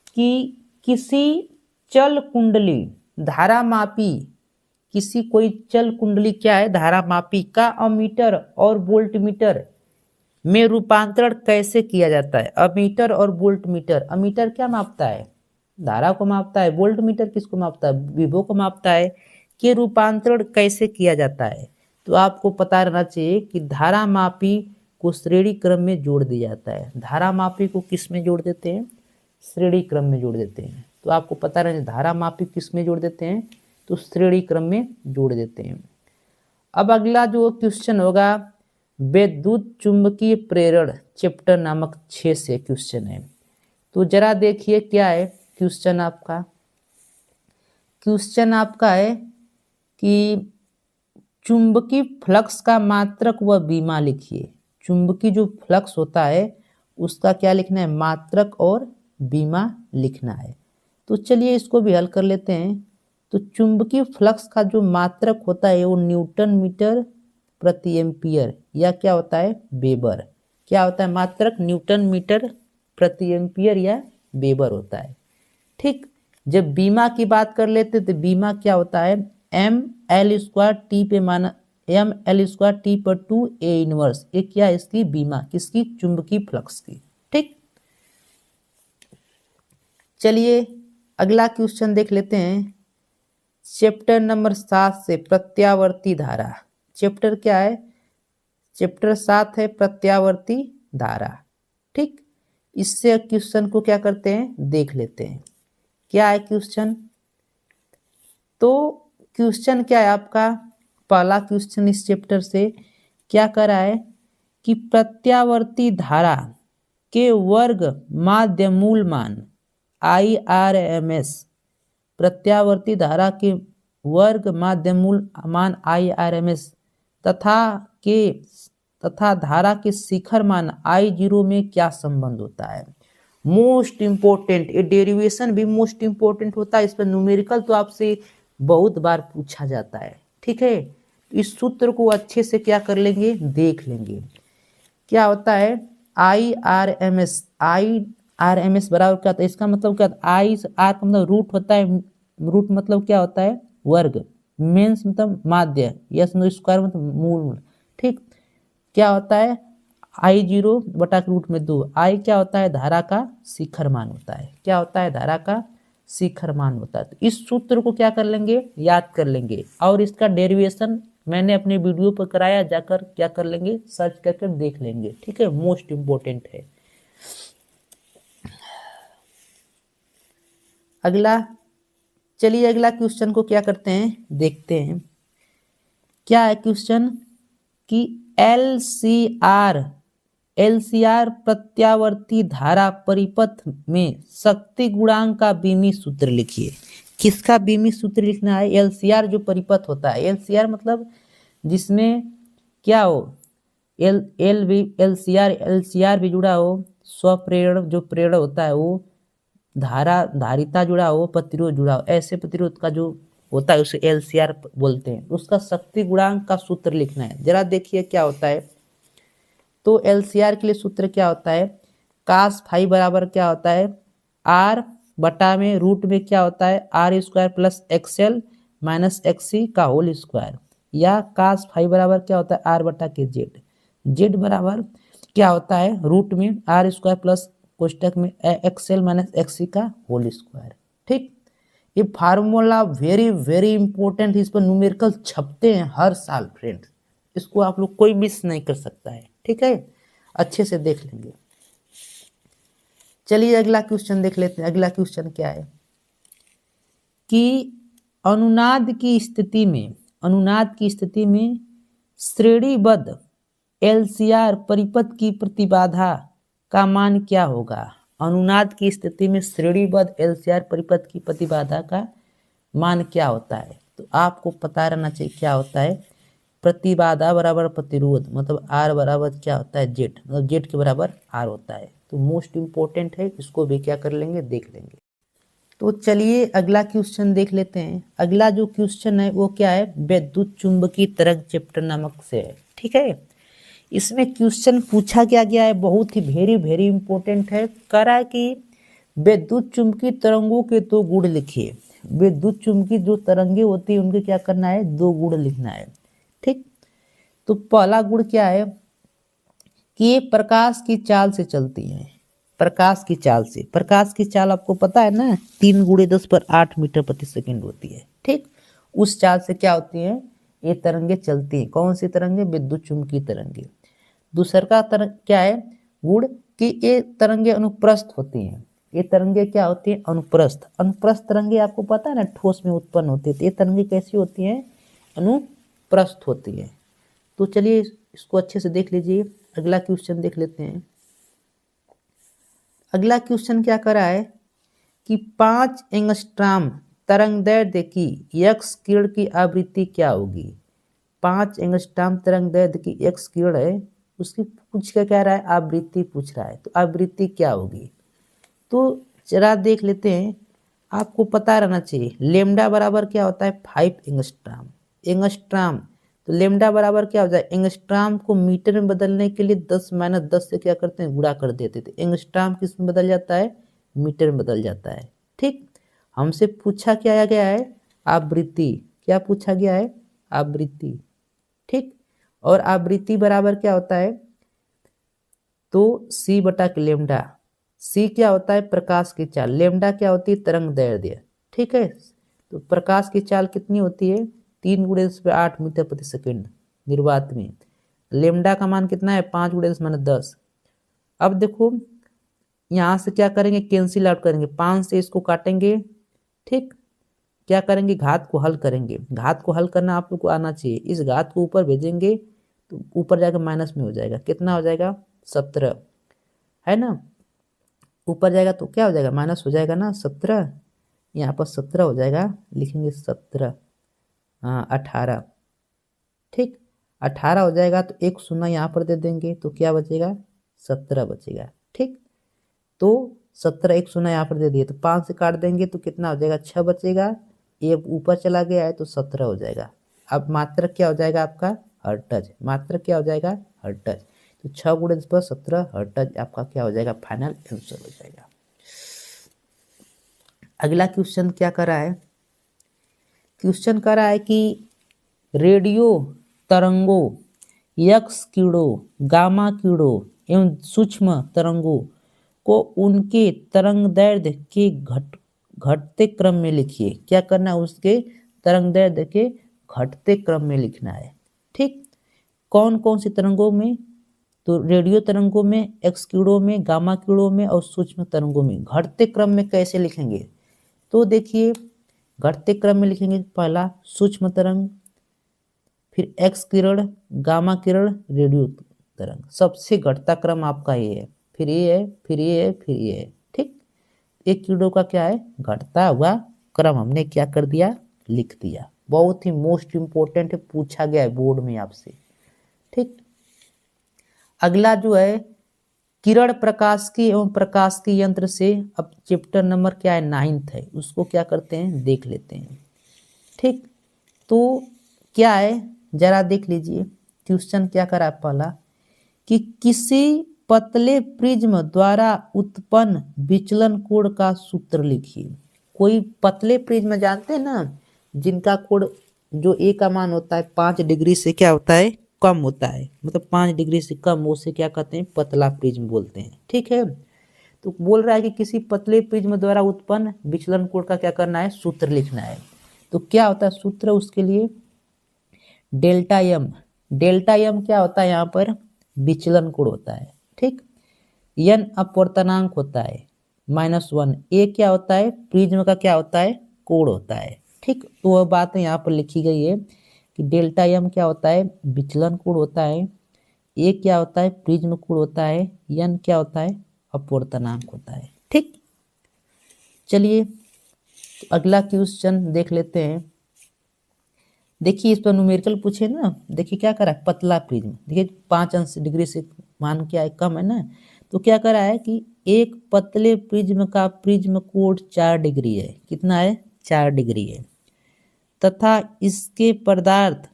[SPEAKER 1] कि किसी चल कुंडली धारामापी, किसी कोई चल कुंडली क्या है, धारामापी का अमीटर और वोल्टमीटर में रूपांतरण कैसे किया जाता है। अमीटर और वोल्टमीटर, अमीटर क्या मापता है, धारा को मापता है, वोल्टमीटर किसको मापता है, विभव को मापता है, कि रूपांतरण कैसे किया जाता है। तो आपको पता रहना चाहिए कि धारा मापी को श्रेणी क्रम में जोड़ दिया जाता है। धारा मापी को किस में जोड़ देते हैं, श्रेणी क्रम में जोड़ देते हैं। तो आपको पता रहना, धारा मापी किस में जोड़ देते हैं, तो श्रेणी क्रम में जोड़ देते हैं। अब अगला जो क्वेश्चन होगा विद्युत चुंबकीय प्रेरण चैप्टर नामक 6 से क्वेश्चन है। तो जरा देखिए क्या है क्वेश्चन आपका, क्वेश्चन आपका है कि चुंबकीय फ्लक्स का मात्रक व बीमा लिखिए। चुंबकीय जो फ्लक्स होता है उसका क्या लिखना है, मात्रक और बीमा लिखना है। तो चलिए इसको भी हल कर लेते हैं। तो चुंबकीय फ्लक्स का जो मात्रक होता है वो न्यूटन मीटर प्रति एम्पियर, या क्या होता है, वेबर। क्या होता है मात्रक, न्यूटन मीटर प्रति एम्पियर या वेबर होता है। ठीक, जब बीमा की बात कर लेते तो बीमा क्या होता है, mL² T पे माना, mL² T पर 2A इनवर्स, ये क्या है इसकी बीमा, किसकी, चुंबकीय फ्लक्स की। ठीक, चलिए अगला क्वेश्चन देख लेते हैं। चैप्टर नंबर 7 से प्रत्यावर्ती धारा। चैप्टर क्या है, चैप्टर 7 है प्रत्यावर्ती धारा। ठीक, इससे क्वेश्चन को क्या करते हैं, देख लेते हैं। क्या है क्वेश्चन, तो क्वेश्चन क्या है आपका, पहला क्वेश्चन इस चैप्टर से क्या कर रहा है कि प्रत्यावर्ती धारा के वर्ग माध्य मूल मान IRMS, प्रत्यावर्ती धारा के वर्ग माध्य मूल मान IRMS तथा धारा के शिखर मान I0 में क्या संबंध होता है। मोस्ट इंपोर्टेंट, ये डेरिवेशन भी मोस्ट इंपोर्टेंट होता है। इस पर न्यूमेरिकल तो आपसे बहुत बार पूछा जाता है, ठीक है। इस सूत्र को अच्छे से क्या कर लेंगे, देख लेंगे। क्या होता है IRMS, IRMS बराबर क्या होता है, इसका मतलब क्या होता है, आर का मतलब रूट होता है, रूट मतलब क्या होता है वर्ग, मेंस मतलब माध्य, यस मतलब स्क्वायर मतलब मूल, ठीक। क्या होता है I0 बटा रूट में 2, आई क्या होता है धारा का शिखर मान होता है, क्या होता है धारा का शिखर मान होता है। तो इस सूत्र को क्या कर लेंगे, याद कर लेंगे, और इसका डेरिवेशन मैंने अपने वीडियो पर कराया, जाकर क्या कर लेंगे, सर्च करके देख लेंगे, ठीक है, मोस्ट इंपोर्टेंट है। अगला, चलिए अगला क्वेश्चन को क्या करते हैं, देखते हैं। क्या है क्वेश्चन कि LCR प्रत्यावर्ती धारा परिपथ में शक्ति गुणांक का बीमी सूत्र लिखिए। किसका बीमी सूत्र लिखना है, LCR जो परिपथ होता है, LCR मतलब जिसमें क्या हो, LCR भी जुड़ा हो, स्वप्रेरण जो प्रेरण होता है वो, धारिता जुड़ा हो, प्रतिरोध जुड़ा हो, ऐसे प्रतिरोध का जो होता है उसे LCR बोलते हैं। उसका शक्ति गुणांक का सूत्र लिखना है। जरा देखिए क्या होता है। तो LCR के लिए सूत्र क्या होता है, कास फाई बराबर क्या होता है R बटा में रूट में क्या होता है R² plus XL minus XC का होल स्क्वायर, या कास फाई बराबर क्या होता है R बटा के Z बराबर क्या होता है रूट में R² प्लस कोष्टक में XL माइनस XC का होल स्क्वायर, ठीक। ये फार्मूला वेरी वेरी इंपॉर्टेंट, इस पर न्यूमेरिकल छपते हैं हर साल फ्रेंड्स, इसको आप लोग कोई मिस नहीं कर सकता है, ठीक है, अच्छे से देख लेंगे। चलिए अगला क्वेश्चन देख लेते हैं। अगला क्वेश्चन क्या है कि अनुनाद की स्थिति में श्रेणीबद्ध LCR परिपथ की प्रतिबाधा का मान क्या होगा। अनुनाद की स्थिति में श्रेणीबद्ध LCR परिपथ की प्रतिबाधा का मान क्या होता है। तो आपको पता रहना चाहिए क्या होता है, प्रतिबाधा बराबर प्रतिरोध, मतलब R बराबर क्या होता है Z, मतलब Z के बराबर R होता है। तो मोस्ट इंपोर्टेंट है, इसको भी क्या कर लेंगे, देख लेंगे। तो चलिए अगला क्वेश्चन देख लेते हैं। अगला जो क्वेश्चन है वो क्या है, विद्युत चुंबकीय तरंग चैप्टर नामक से है, ठीक है। इसमें क्वेश्चन पूछा क्या गया है, बहुत ही वेरी वेरी इंपॉर्टेंट है। कह रहा है कि विद्युत चुंबकीय तरंगों के 2 गुण लिखिए। विद्युत चुंबकीय जो तरंगे होती है उनके क्या करना है, 2 गुण लिखना है, ठीक। तो पहला गुण क्या है कि ये प्रकाश की चाल से चलती हैं। प्रकाश की चाल से, प्रकाश की चाल आपको पता है ना, 3 × 10⁸ मीटर प्रति सेकंड होती है, ठीक। उस चाल से क्या होती है, ये तरंगे चलती हैं। कौन सी तरंगे, विद्युत चुंबकीय तरंगे। दूसरा तरंग क्या है गुण कि ये तरंगे अनुप्रस्थ होती हैं। ये तरंगे क्या होती हैं, अनुप्रस्थ। अनुप्रस्थ तरंगे आपको पता है ना, ठोस में उत्पन्न होती है। तो ये तरंगे कैसी होती हैं, अनुप्रस्थ होती है। तो चलिए इसको अच्छे से देख लीजिए। अगला क्वेश्चन देख लेते हैं। अगला क्वेश्चन क्या कर रहा है कि 5 एंगस्ट्रॉम तरंगदैर्ध्य की एक्स किरण की आवृत्ति क्या होगी। 5 एंगस्ट्रॉम तरंगदैर्ध्य की एक्स किरण है, उसकी पूछ के कह रहा है, आवृत्ति पूछ रहा है। तो आवृत्ति क्या होगी, तो जरा देख लेते हैं। आपको पता रहना चाहिए लेमडा बराबर क्या होता है 5 एंगस्ट्रॉम। एंगस्ट्रॉम तो लेमडा बराबर क्या होता है, एंगस्ट्रॉम को मीटर में बदलने के लिए 10 - 10 से क्या करते हैं, गुणा कर देते थे। एंगस्ट्रॉम किस में बदल जाता है, मीटर में बदल जाता है, ठीक। हमसे पूछा क्या गया है, आवृत्ति। क्या पूछा गया है, आवृत्ति, ठीक। और आवृत्ति बराबर क्या होता है, तो C बटा के लेमडा। C क्या होता है, प्रकाश की चाल। लेमडा क्या होती है, तरंग दैर्ध्य, ठीक है। तो प्रकाश की चाल कितनी होती है, 3 × 10⁸ मीटर प्रति सेकंड निर्वात में। लेमडा का मान कितना है, 5 × 10⁻10। अब देखो यहाँ से क्या करेंगे, कैंसिल आउट करेंगे, 5 से इसको काटेंगे, ठीक। क्या करेंगे, घात को हल करेंगे। घात को हल करना आप लोग को आना चाहिए। इस घात को ऊपर भेजेंगे तो ऊपर जाकर माइनस में हो जाएगा, कितना हो जाएगा 17, है ना। ऊपर जाएगा तो क्या हो जाएगा, माइनस हो जाएगा ना 17, यहाँ पर 17 हो जाएगा, लिखेंगे 17, हाँ 18, ठीक 18 हो जाएगा तो एक शून्य यहाँ पर दे देंगे तो क्या बचेगा, 17 बचेगा, ठीक। तो 17 एक शून्य यहाँ पर दे दिए तो 5 से काट देंगे तो कितना हो जाएगा, 6 बचेगा। ये ऊपर चला गया है तो 17 हो जाएगा। अब मात्रक क्या हो जाएगा आपका, हर्ट्ज। मात्रक क्या हो जाएगा, हर्ट्ज। तो 6 गुणे 10 पर 17 हर्ट्ज आपका क्या हो जाएगा, फाइनल आंसर हो जाएगा। अगला क्वेश्चन क्या कर रहा है, क्वेश्चन कर रहा है कि रेडियो तरंगों, एक्स किरणों, गामा किरणों एवं सूक्ष्म तरंगों को उनके तरंग दैर्ध्य के घटते क्रम में लिखिए। क्या करना है, उसके तरंग दैर्ध्य के घटते क्रम में लिखना है, ठीक। कौन कौन सी तरंगों में, तो रेडियो तरंगों में, एक्स किरणों में, गामा किरणों में और सूक्ष्म तरंगों में। घटते क्रम में कैसे लिखेंगे, तो देखिए घटते क्रम में लिखेंगे, पहला सूक्ष्म तरंग, फिर एक्स किरण, गामा किरण, रेडियो तरंग, सबसे घटता क्रम आपका ये है, फिर ये है, फिर ये है, फिर ये है, ठीक। एक किरणों का क्या है, घटता हुआ क्रम हमने क्या कर दिया, लिख दिया। बहुत ही मोस्ट इंपोर्टेंट है, पूछा गया है बोर्ड में आपसे, ठीक। अगला जो है किरण प्रकाशिकी एवं प्रकाशिकी यंत्र से, अब चैप्टर नंबर क्या है, 9th है, उसको क्या करते हैं देख लेते हैं, ठीक। तो क्या है जरा देख लीजिए, क्वेश्चन क्या करा पहला कि किसी पतले प्रिज्म द्वारा उत्पन्न विचलन कोण का सूत्र लिखिए। कोई पतले प्रिज्म जानते हैं ना, जिनका कोण जो ए का मान होता है 5 डिग्री से क्या होता है, कम होता है, मतलब 5 डिग्री से कम, उसे क्या कहते हैं, पतला प्रिज्म बोलते हैं, ठीक है। तो बोल रहा है कि किसी पतले प्रिज्म द्वारा उत्पन्न विचलन कोण का क्या करना है, सूत्र लिखना है। तो क्या होता है सूत्र उसके लिए, डेल्टा एम। डेल्टा एम क्या होता है, यहाँ पर विचलन कोण होता है, ठीक। एन अपवर्तनांक होता है -1, ए क्या होता है, प्रिज्म का क्या होता है, कोण होता है, ठीक। तो वह बात यहाँ पर लिखी गई है कि डेल्टा एम क्या होता है, विचलन कोण होता है, ए क्या होता है, प्रिज्म कोण होता है, एन क्या होता है, अपवर्तनांक होता है, ठीक। चलिए तो अगला क्वेश्चन देख लेते हैं। देखिए इस पर न्यूमेरिकल पूछे ना, देखिए क्या करा है, पतला प्रिज्म, देखिए 5 डिग्री से मान क्या है, कम है ना। तो क्या करा है कि एक पतले प्रिज्म का प्रिज्म कोण 4 डिग्री है, कितना है, 4 डिग्री है, तथा इसके पदार्थ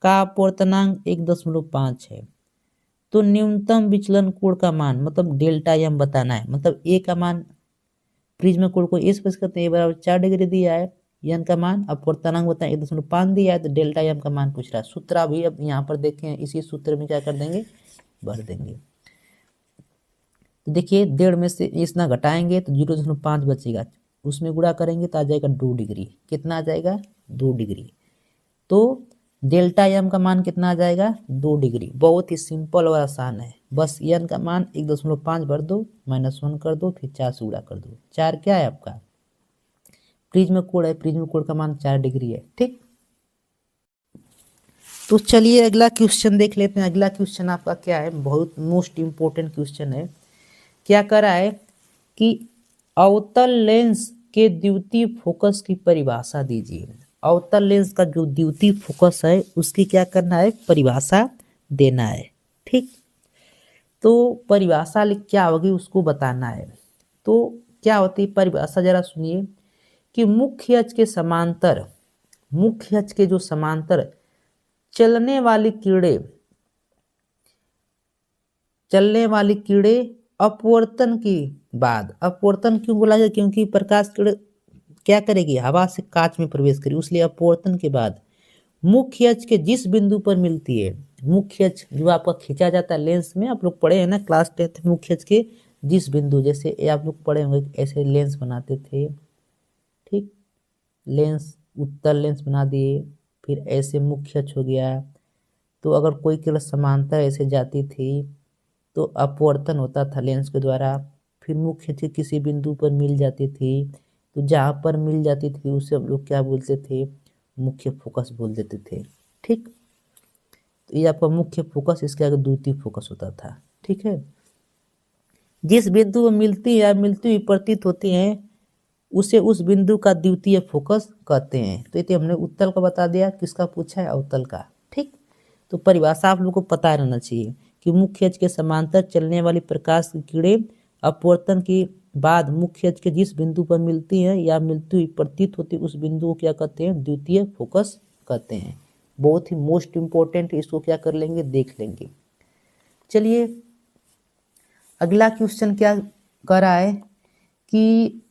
[SPEAKER 1] का अपवर्तनांक 1.5 है। तो न्यूनतम विचलन कोण का मान, मतलब डेल्टा एम बताना है, मतलब ए का मान, प्रिज्म कोण को ए स्पेस करते हैं, ए बराबर 4 डिग्री दिया है, एन का मान अपवर्तनांक होता है 1.5 दिया है, तो डेल्टा एम का मान पूछ रहा है। सूत्र अभी अब यहाँ पर देखें, इसी सूत्र में क्या कर देंगे, भर देंगे। तो देखिए 1.5 में से इतना घटाएंगे तो 0.5 बचेगा, उसमें गुणा करेंगे तो आ जाएगा 2 डिग्री, कितना आ जाएगा, 2 डिग्री। तो डेल्टा एम का मान कितना आ जाएगा, 2 डिग्री। बहुत ही सिंपल और आसान है, बस एन का मान 1.5 भर दो, -1 कर दो, फिर 4 से गुणा कर दो। 4 क्या है आपका, प्रिज्म कोण है, प्रिज्म कोण का मान 4 डिग्री है, ठीक। तो चलिए अगला क्वेश्चन देख लेते हैं। अगला क्वेश्चन आपका क्या है, बहुत मोस्ट इंपोर्टेंट क्वेश्चन है। क्या करा है कि अवतल लेंस के द्वितीय फोकस की परिभाषा दीजिए। अवतल लेंस का जो द्वितीय फोकस है उसकी क्या करना है, परिभाषा देना है, ठीक। तो परिभाषा क्या होगी उसको बताना है। तो क्या होती है परिभाषा, जरा सुनिए कि मुख्य अक्ष के समांतर, मुख्य अक्ष के जो समांतर चलने वाली किरणें अपवर्तन के बाद, अपवर्तन क्यों बोला जाए, क्योंकि प्रकाश किरण क्या करेगी, हवा से कांच में प्रवेश करेगी, इसलिए अपवर्तन के बाद मुख्य अक्ष के जिस बिंदु पर मिलती है, मुख्य अक्ष जो आपका खींचा जाता है लेंस में, आप लोग पढ़े हैं ना क्लास 10 में, मुख्य अक्ष के जिस बिंदु, जैसे आप लोग पढ़े होंगे ऐसे लेंस बनाते थे, ठीक। लेंस उत्तल लेंस बना दिए, फिर ऐसे मुख्य अक्ष हो गया। तो अगर कोई किरण समांतर ऐसे जाती थी तो अपवर्तन होता था लेंस के द्वारा, फिर मुख्य अक्ष किसी बिंदु पर मिल जाती थी तो जहाँ पर मिल जाती थी उसे हम लोग क्या बोलते थे, मुख्य फोकस बोल देते थे। ठीक, तो ये आपका मुख्य फोकस, इसके आगे द्वितीय फोकस होता था। ठीक है, जिस बिंदु में मिलती या मिलती हुई प्रतीत होती हैं उसे उस बिंदु का द्वितीय फोकस कहते हैं। तो ये हमने उत्तल का बता दिया, किसका पूछा है, अवतल का। ठीक, तो परिभाषा आप लोग को पता रहना चाहिए कि मुख्य अक्ष के समांतर चलने वाली प्रकाश की किरणें अपवर्तन के बाद मुख्य अक्ष के जिस बिंदु पर मिलती हैं या मिलती हुई प्रतीत होती उस बिंदु को क्या कहते हैं, द्वितीय फोकस कहते हैं। बहुत ही मोस्ट इंपॉर्टेंट, इसको क्या कर लेंगे, देख लेंगे। चलिए अगला क्वेश्चन क्या कर रहा है कि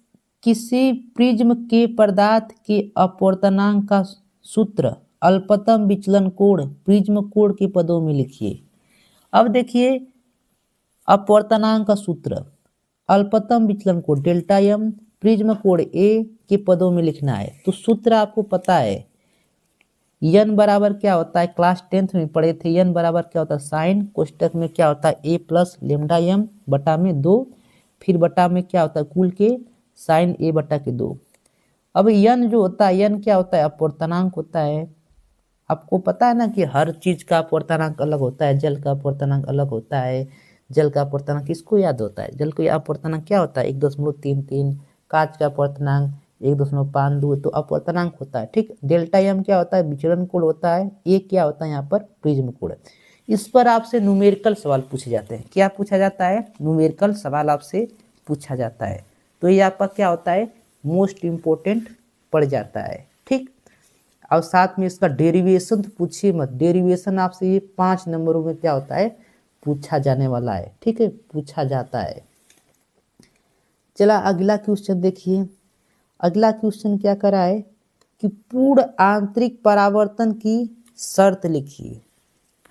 [SPEAKER 1] किसी प्रिज्म के पदार्थ के अपवर्तनांक का सूत्र अल्पतम विचलन कोण प्रिज्म कोण के पदों में लिखिए। अब देखिए अपवर्तनांक का सूत्र अल्पतम विचलन कोण डेल्टा एम प्रिज्म कोण ए के पदों में लिखना है। तो सूत्र आपको पता है, n बराबर क्या होता है, क्लास 10th में पढ़े थे, n बराबर क्या होता है, साइन कोष्टक में क्या होता है, a प्लस लेमडा एम बटा में 2, फिर बटा में क्या होता है, कुल के साइन a बटा के 2। अब n जो होता है, n क्या होता है, अपवर्तनांक होता है। आपको पता है ना कि हर चीज का अपवर्तनांक अलग होता है, जल का अपवर्तनांक अलग होता है। जल का अपवर्तनांक किसको याद होता है, जल का अपवर्तनांक क्या होता है, 1.33, कांच का अपवर्तनांक 1.52, तो अपवर्तनांक होता है। ठीक, डेल्टा एम क्या होता है, विचलन कोण होता है, ए क्या होता है यहाँ पर, प्रिज्म कोण। इस पर आपसे न्यूमेरिकल सवाल पूछे जाते हैं। क्या पूछा जाता है, न्यूमेरिकल सवाल आपसे पूछा जाता है। तो ये आपका क्या होता है, मोस्ट इंपोर्टेंट पड़ जाता है। ठीक, और साथ में इसका डेरिवेशन तो पूछिए मत, डेरिवेशन आपसे ये 5 नंबरों में क्या होता है, पूछा जाने वाला है। ठीक है, पूछा जाता है। चला अगला क्वेश्चन देखिए। अगला क्वेश्चन क्या करा है कि पूर्ण आंतरिक परावर्तन की शर्त लिखिए।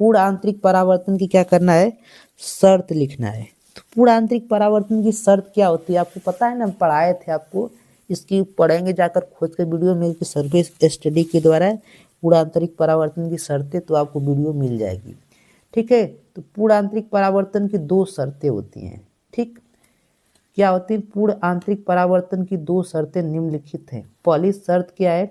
[SPEAKER 1] पूर्ण आंतरिक परावर्तन की क्या करना है, शर्त लिखना है। तो पूर्ण आंतरिक परावर्तन की शर्त क्या होती है, आपको पता है ना, पढ़ाए थे आपको, इसकी पढ़ेंगे जाकर खोज के वीडियो में सर्विस स्टडी के द्वारा पूर्ण आंतरिक परावर्तन की शर्तें, तो आपको वीडियो मिल जाएगी। ठीक है, तो पूर्ण आंतरिक परावर्तन की 2 शर्तें होती हैं। ठीक, क्या होती है, पूर्ण आंतरिक परावर्तन की 2 शर्तें निम्नलिखित हैं। पहली शर्त क्या है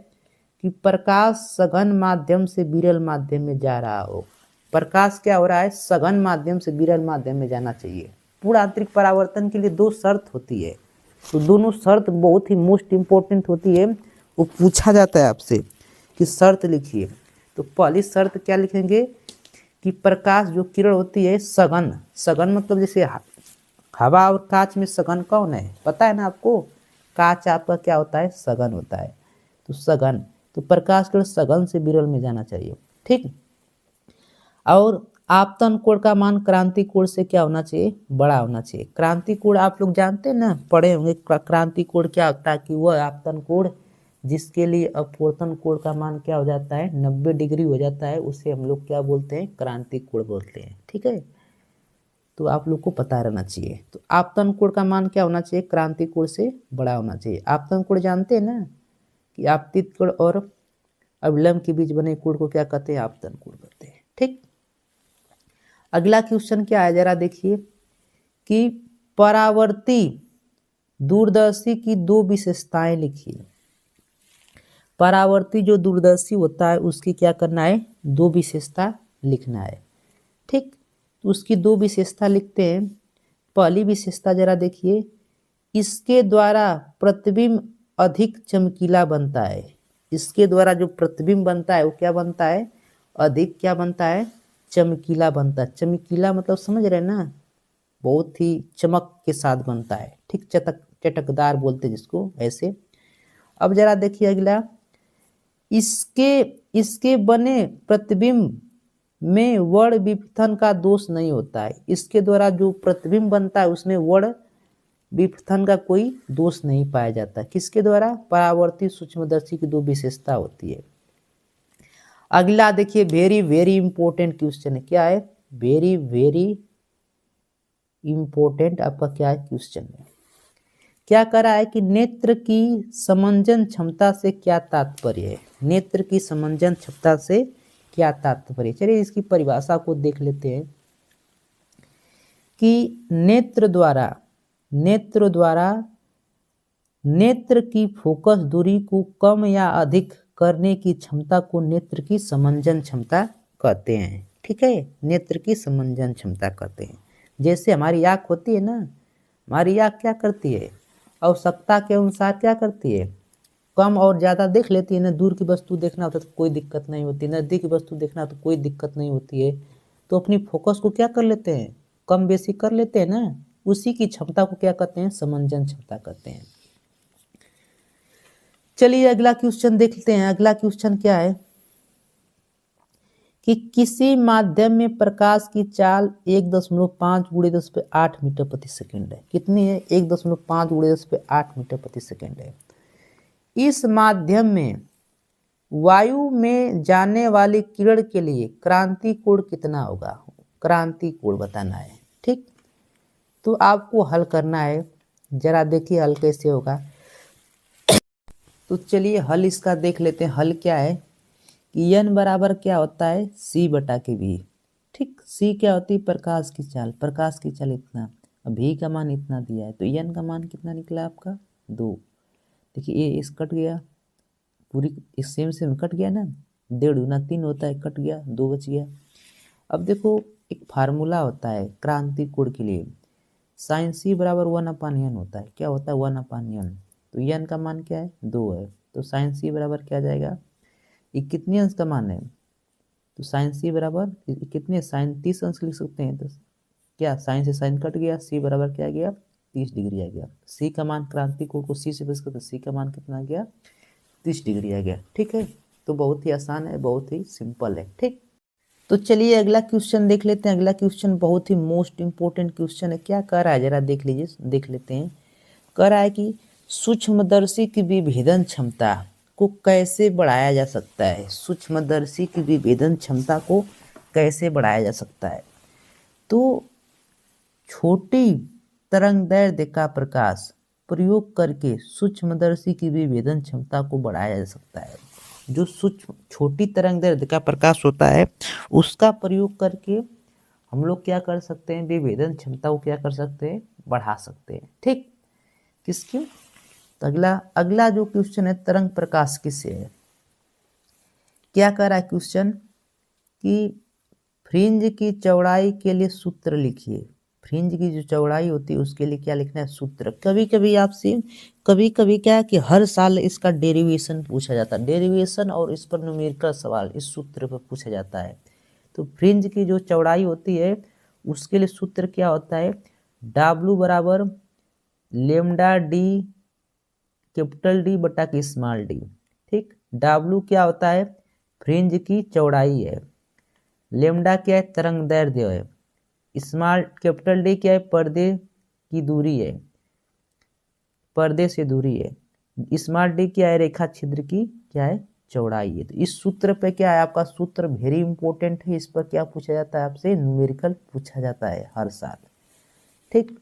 [SPEAKER 1] कि प्रकाश सघन माध्यम से विरल माध्यम में जा रहा हो। प्रकाश क्या हो रहा है, सघन माध्यम से विरल माध्यम में जाना चाहिए। पूर्ण आंतरिक परावर्तन के लिए 2 शर्त होती है, तो दोनों शर्त बहुत ही मोस्ट इंपॉर्टेंट होती है, वो पूछा जाता है आपसे कि शर्त लिखिए। तो पहली शर्त क्या लिखेंगे कि प्रकाश जो किरण होती है सघन, सघन मतलब जैसे हवा और कांच में सघन कौन है, पता है ना आपको, कांच आपका क्या होता है, सघन होता है। तो सघन, तो प्रकाश किरण सघन से विरल में जाना चाहिए। ठीक, और आपतन कोण का मान क्रांति कोण से क्या होना चाहिए, बड़ा होना चाहिए। क्रांति कोण आप लोग जानते हैं ना, पढ़े होंगे। क्रांति कोण क्या होता है कि वह आपतन कोण जिसके लिए अपवर्तन कोण का मान क्या हो जाता है, 90 डिग्री हो जाता है, उसे हम लोग क्या बोलते हैं, क्रांति कोण बोलते हैं। ठीक है, तो आप लोग को पता रहना चाहिए। तो आपतन कोण का मान क्या होना चाहिए, क्रांति कोण से बड़ा होना चाहिए। आपतन कोण जानते हैं ना कि आपतित कोण और अविलंब के बीच बने कोण को क्या कहते हैं, आपतन कोण कहते हैं। ठीक, अगला क्वेश्चन क्या है, जरा देखिए कि परावर्ती दूरदर्शी की 2 विशेषताएं लिखिए। परावर्ती जो दूरदर्शी होता है उसकी क्या करना है, 2 विशेषता लिखना है। ठीक, तो उसकी 2 विशेषता लिखते हैं। पहली विशेषता जरा देखिए, इसके द्वारा प्रतिबिंब अधिक चमकीला बनता है। इसके द्वारा जो प्रतिबिंब बनता है वो क्या बनता है, अधिक क्या बनता है, चमकीला बनता है। चमकीला मतलब समझ रहे हैं ना, बहुत ही चमक के साथ बनता है। ठीक, चटकदार बोलते जिसको, ऐसे। अब जरा देखिए अगला, इसके बने प्रतिबिंब में वर्ण विपथन का दोष नहीं होता है। इसके द्वारा जो प्रतिबिंब बनता है उसमें वर्ण विपथन का कोई दोष नहीं पाया जाता। किसके द्वारा, परावर्ती सूक्ष्मदर्शी की 2 विशेषता होती है। अगला देखिए, वेरी वेरी इंपॉर्टेंट क्वेश्चन है। क्या है, वेरी वेरी इंपॉर्टेंट आपका क्या है क्वेश्चन है। क्या करा है कि नेत्र की समंजन क्षमता से क्या तात्पर्य है। नेत्र की समंजन क्षमता से क्या तात्पर्य। चलिए इसकी परिभाषा को देख लेते हैं कि नेत्र द्वारा नेत्र की फोकस दूरी को कम या अधिक करने की क्षमता को नेत्र की समंजन क्षमता कहते हैं। ठीक है, नेत्र की समंजन क्षमता कहते हैं। जैसे हमारी आँख होती है ना, हमारी आँख क्या करती है, आवश्यकता के अनुसार क्या करती है, कम और ज़्यादा देख लेती है ना। दूर की वस्तु देखना होता है तो कोई दिक्कत नहीं होती, नज़दीक की वस्तु देखना हो तो कोई दिक्कत नहीं होती है। तो अपनी फोकस को क्या कर लेते हैं, कम बेसी कर लेते हैं ना। उसी की क्षमता को क्या कहते हैं, समंजन क्षमता कहते हैं। चलिए अगला क्वेश्चन देखते हैं। अगला क्वेश्चन क्या है कि किसी माध्यम में प्रकाश की चाल 1.5 × 10⁸ मीटर प्रति सेकंड है। कितनी है, 1.5 × 10⁸ मीटर प्रति सेकंड है। इस माध्यम में वायु में जाने वाली किरण के लिए क्रांति कोण कितना होगा, क्रांति कोण बताना है। ठीक, तो आपको हल करना है। जरा देखिए हल कैसे होगा। तो चलिए हल इसका देख लेते हैं। हल क्या है कि n बराबर क्या होता है, c/v। ठीक, c क्या होती है, प्रकाश की चाल। प्रकाश की चाल इतना, अब v का मान इतना दिया है तो n का मान कितना निकला आपका, 2। देखिए ये इस कट गया, पूरी इस सेम कट गया ना, 1.5 × 3 होता है, कट गया, 2 बच गया। अब देखो एक फार्मूला होता है क्रांति कोण के लिए, sin c बराबर 1/n होता है। क्या होता है, 1/n। तो n का मान क्या है, 2 है। तो sin c बराबर क्या आ जाएगा, ये कितने अंश का मान है, तो sin c बराबर कितने, sin 30 अंश लिख सकते हैं। तो क्या sin से sin कट गया, c बराबर क्या आ गया, 30 डिग्री आ गया। c का मान, क्रांति कोण को c से बस करते, c का मान कितना आ गया, 30 डिग्री आ गया। ठीक है, तो बहुत ही आसान है, बहुत ही सिंपल है। ठीक, तो चलिए अगला क्वेश्चन देख लेते हैं। अगला क्वेश्चन बहुत ही मोस्ट इंपोर्टेंट क्वेश्चन है। क्या कह रहा है जरा देख लीजिए, देख लेते हैं। कह रहा है कि सूक्ष्मदर्शी की विभेदन क्षमता को कैसे बढ़ाया जा सकता है। सूक्ष्मदर्शी की विभेदन क्षमता को कैसे बढ़ाया जा सकता है। तो छोटी तरंगदैर्ध्य का प्रकाश प्रयोग करके सूक्ष्मदर्शी की विभेदन क्षमता को बढ़ाया जा सकता है। जो सूक्ष्म छोटी तरंगदैर्ध्य का प्रकाश होता है उसका प्रयोग करके हम लोग क्या कर सकते हैं, विभेदन क्षमता को क्या कर सकते हैं, बढ़ा सकते हैं। ठीक, किसकी, तो अगला जो क्वेश्चन है तरंग प्रकाश किससे है। क्या कह रहा है क्वेश्चन कि फ्रिंज की चौड़ाई के लिए सूत्र लिखिए। फ्रिंज की जो चौड़ाई होती है उसके लिए क्या लिखना है, सूत्र। कभी कभी आपसे, कभी कभी क्या है कि हर साल इसका डेरिवेशन पूछा जाता है। डेरिवेशन और इस पर न्यूमेरिकल सवाल इस सूत्र पर पूछा जाता है। तो फ्रिंज की जो चौड़ाई होती है उसके लिए सूत्र क्या होता है, W बराबर लेमडा डी कैपिटल डी बटा के स्मॉल डी। ठीक, W क्या होता है, फ्रिंज की चौड़ाई है, लेमडा क्या है, तरंग दैर्ध्य है, स्मॉल कैपिटल डी क्या है, पर्दे की दूरी है, पर्दे से दूरी है, स्मॉल डी क्या है, रेखा छिद्र की क्या है, चौड़ाई है। तो इस सूत्र पे क्या है, आपका सूत्र वेरी इंपॉर्टेंट है। इस पर क्या पूछा जाता है आपसे, न्यूमेरिकल पूछा जाता है हर साल। ठीक,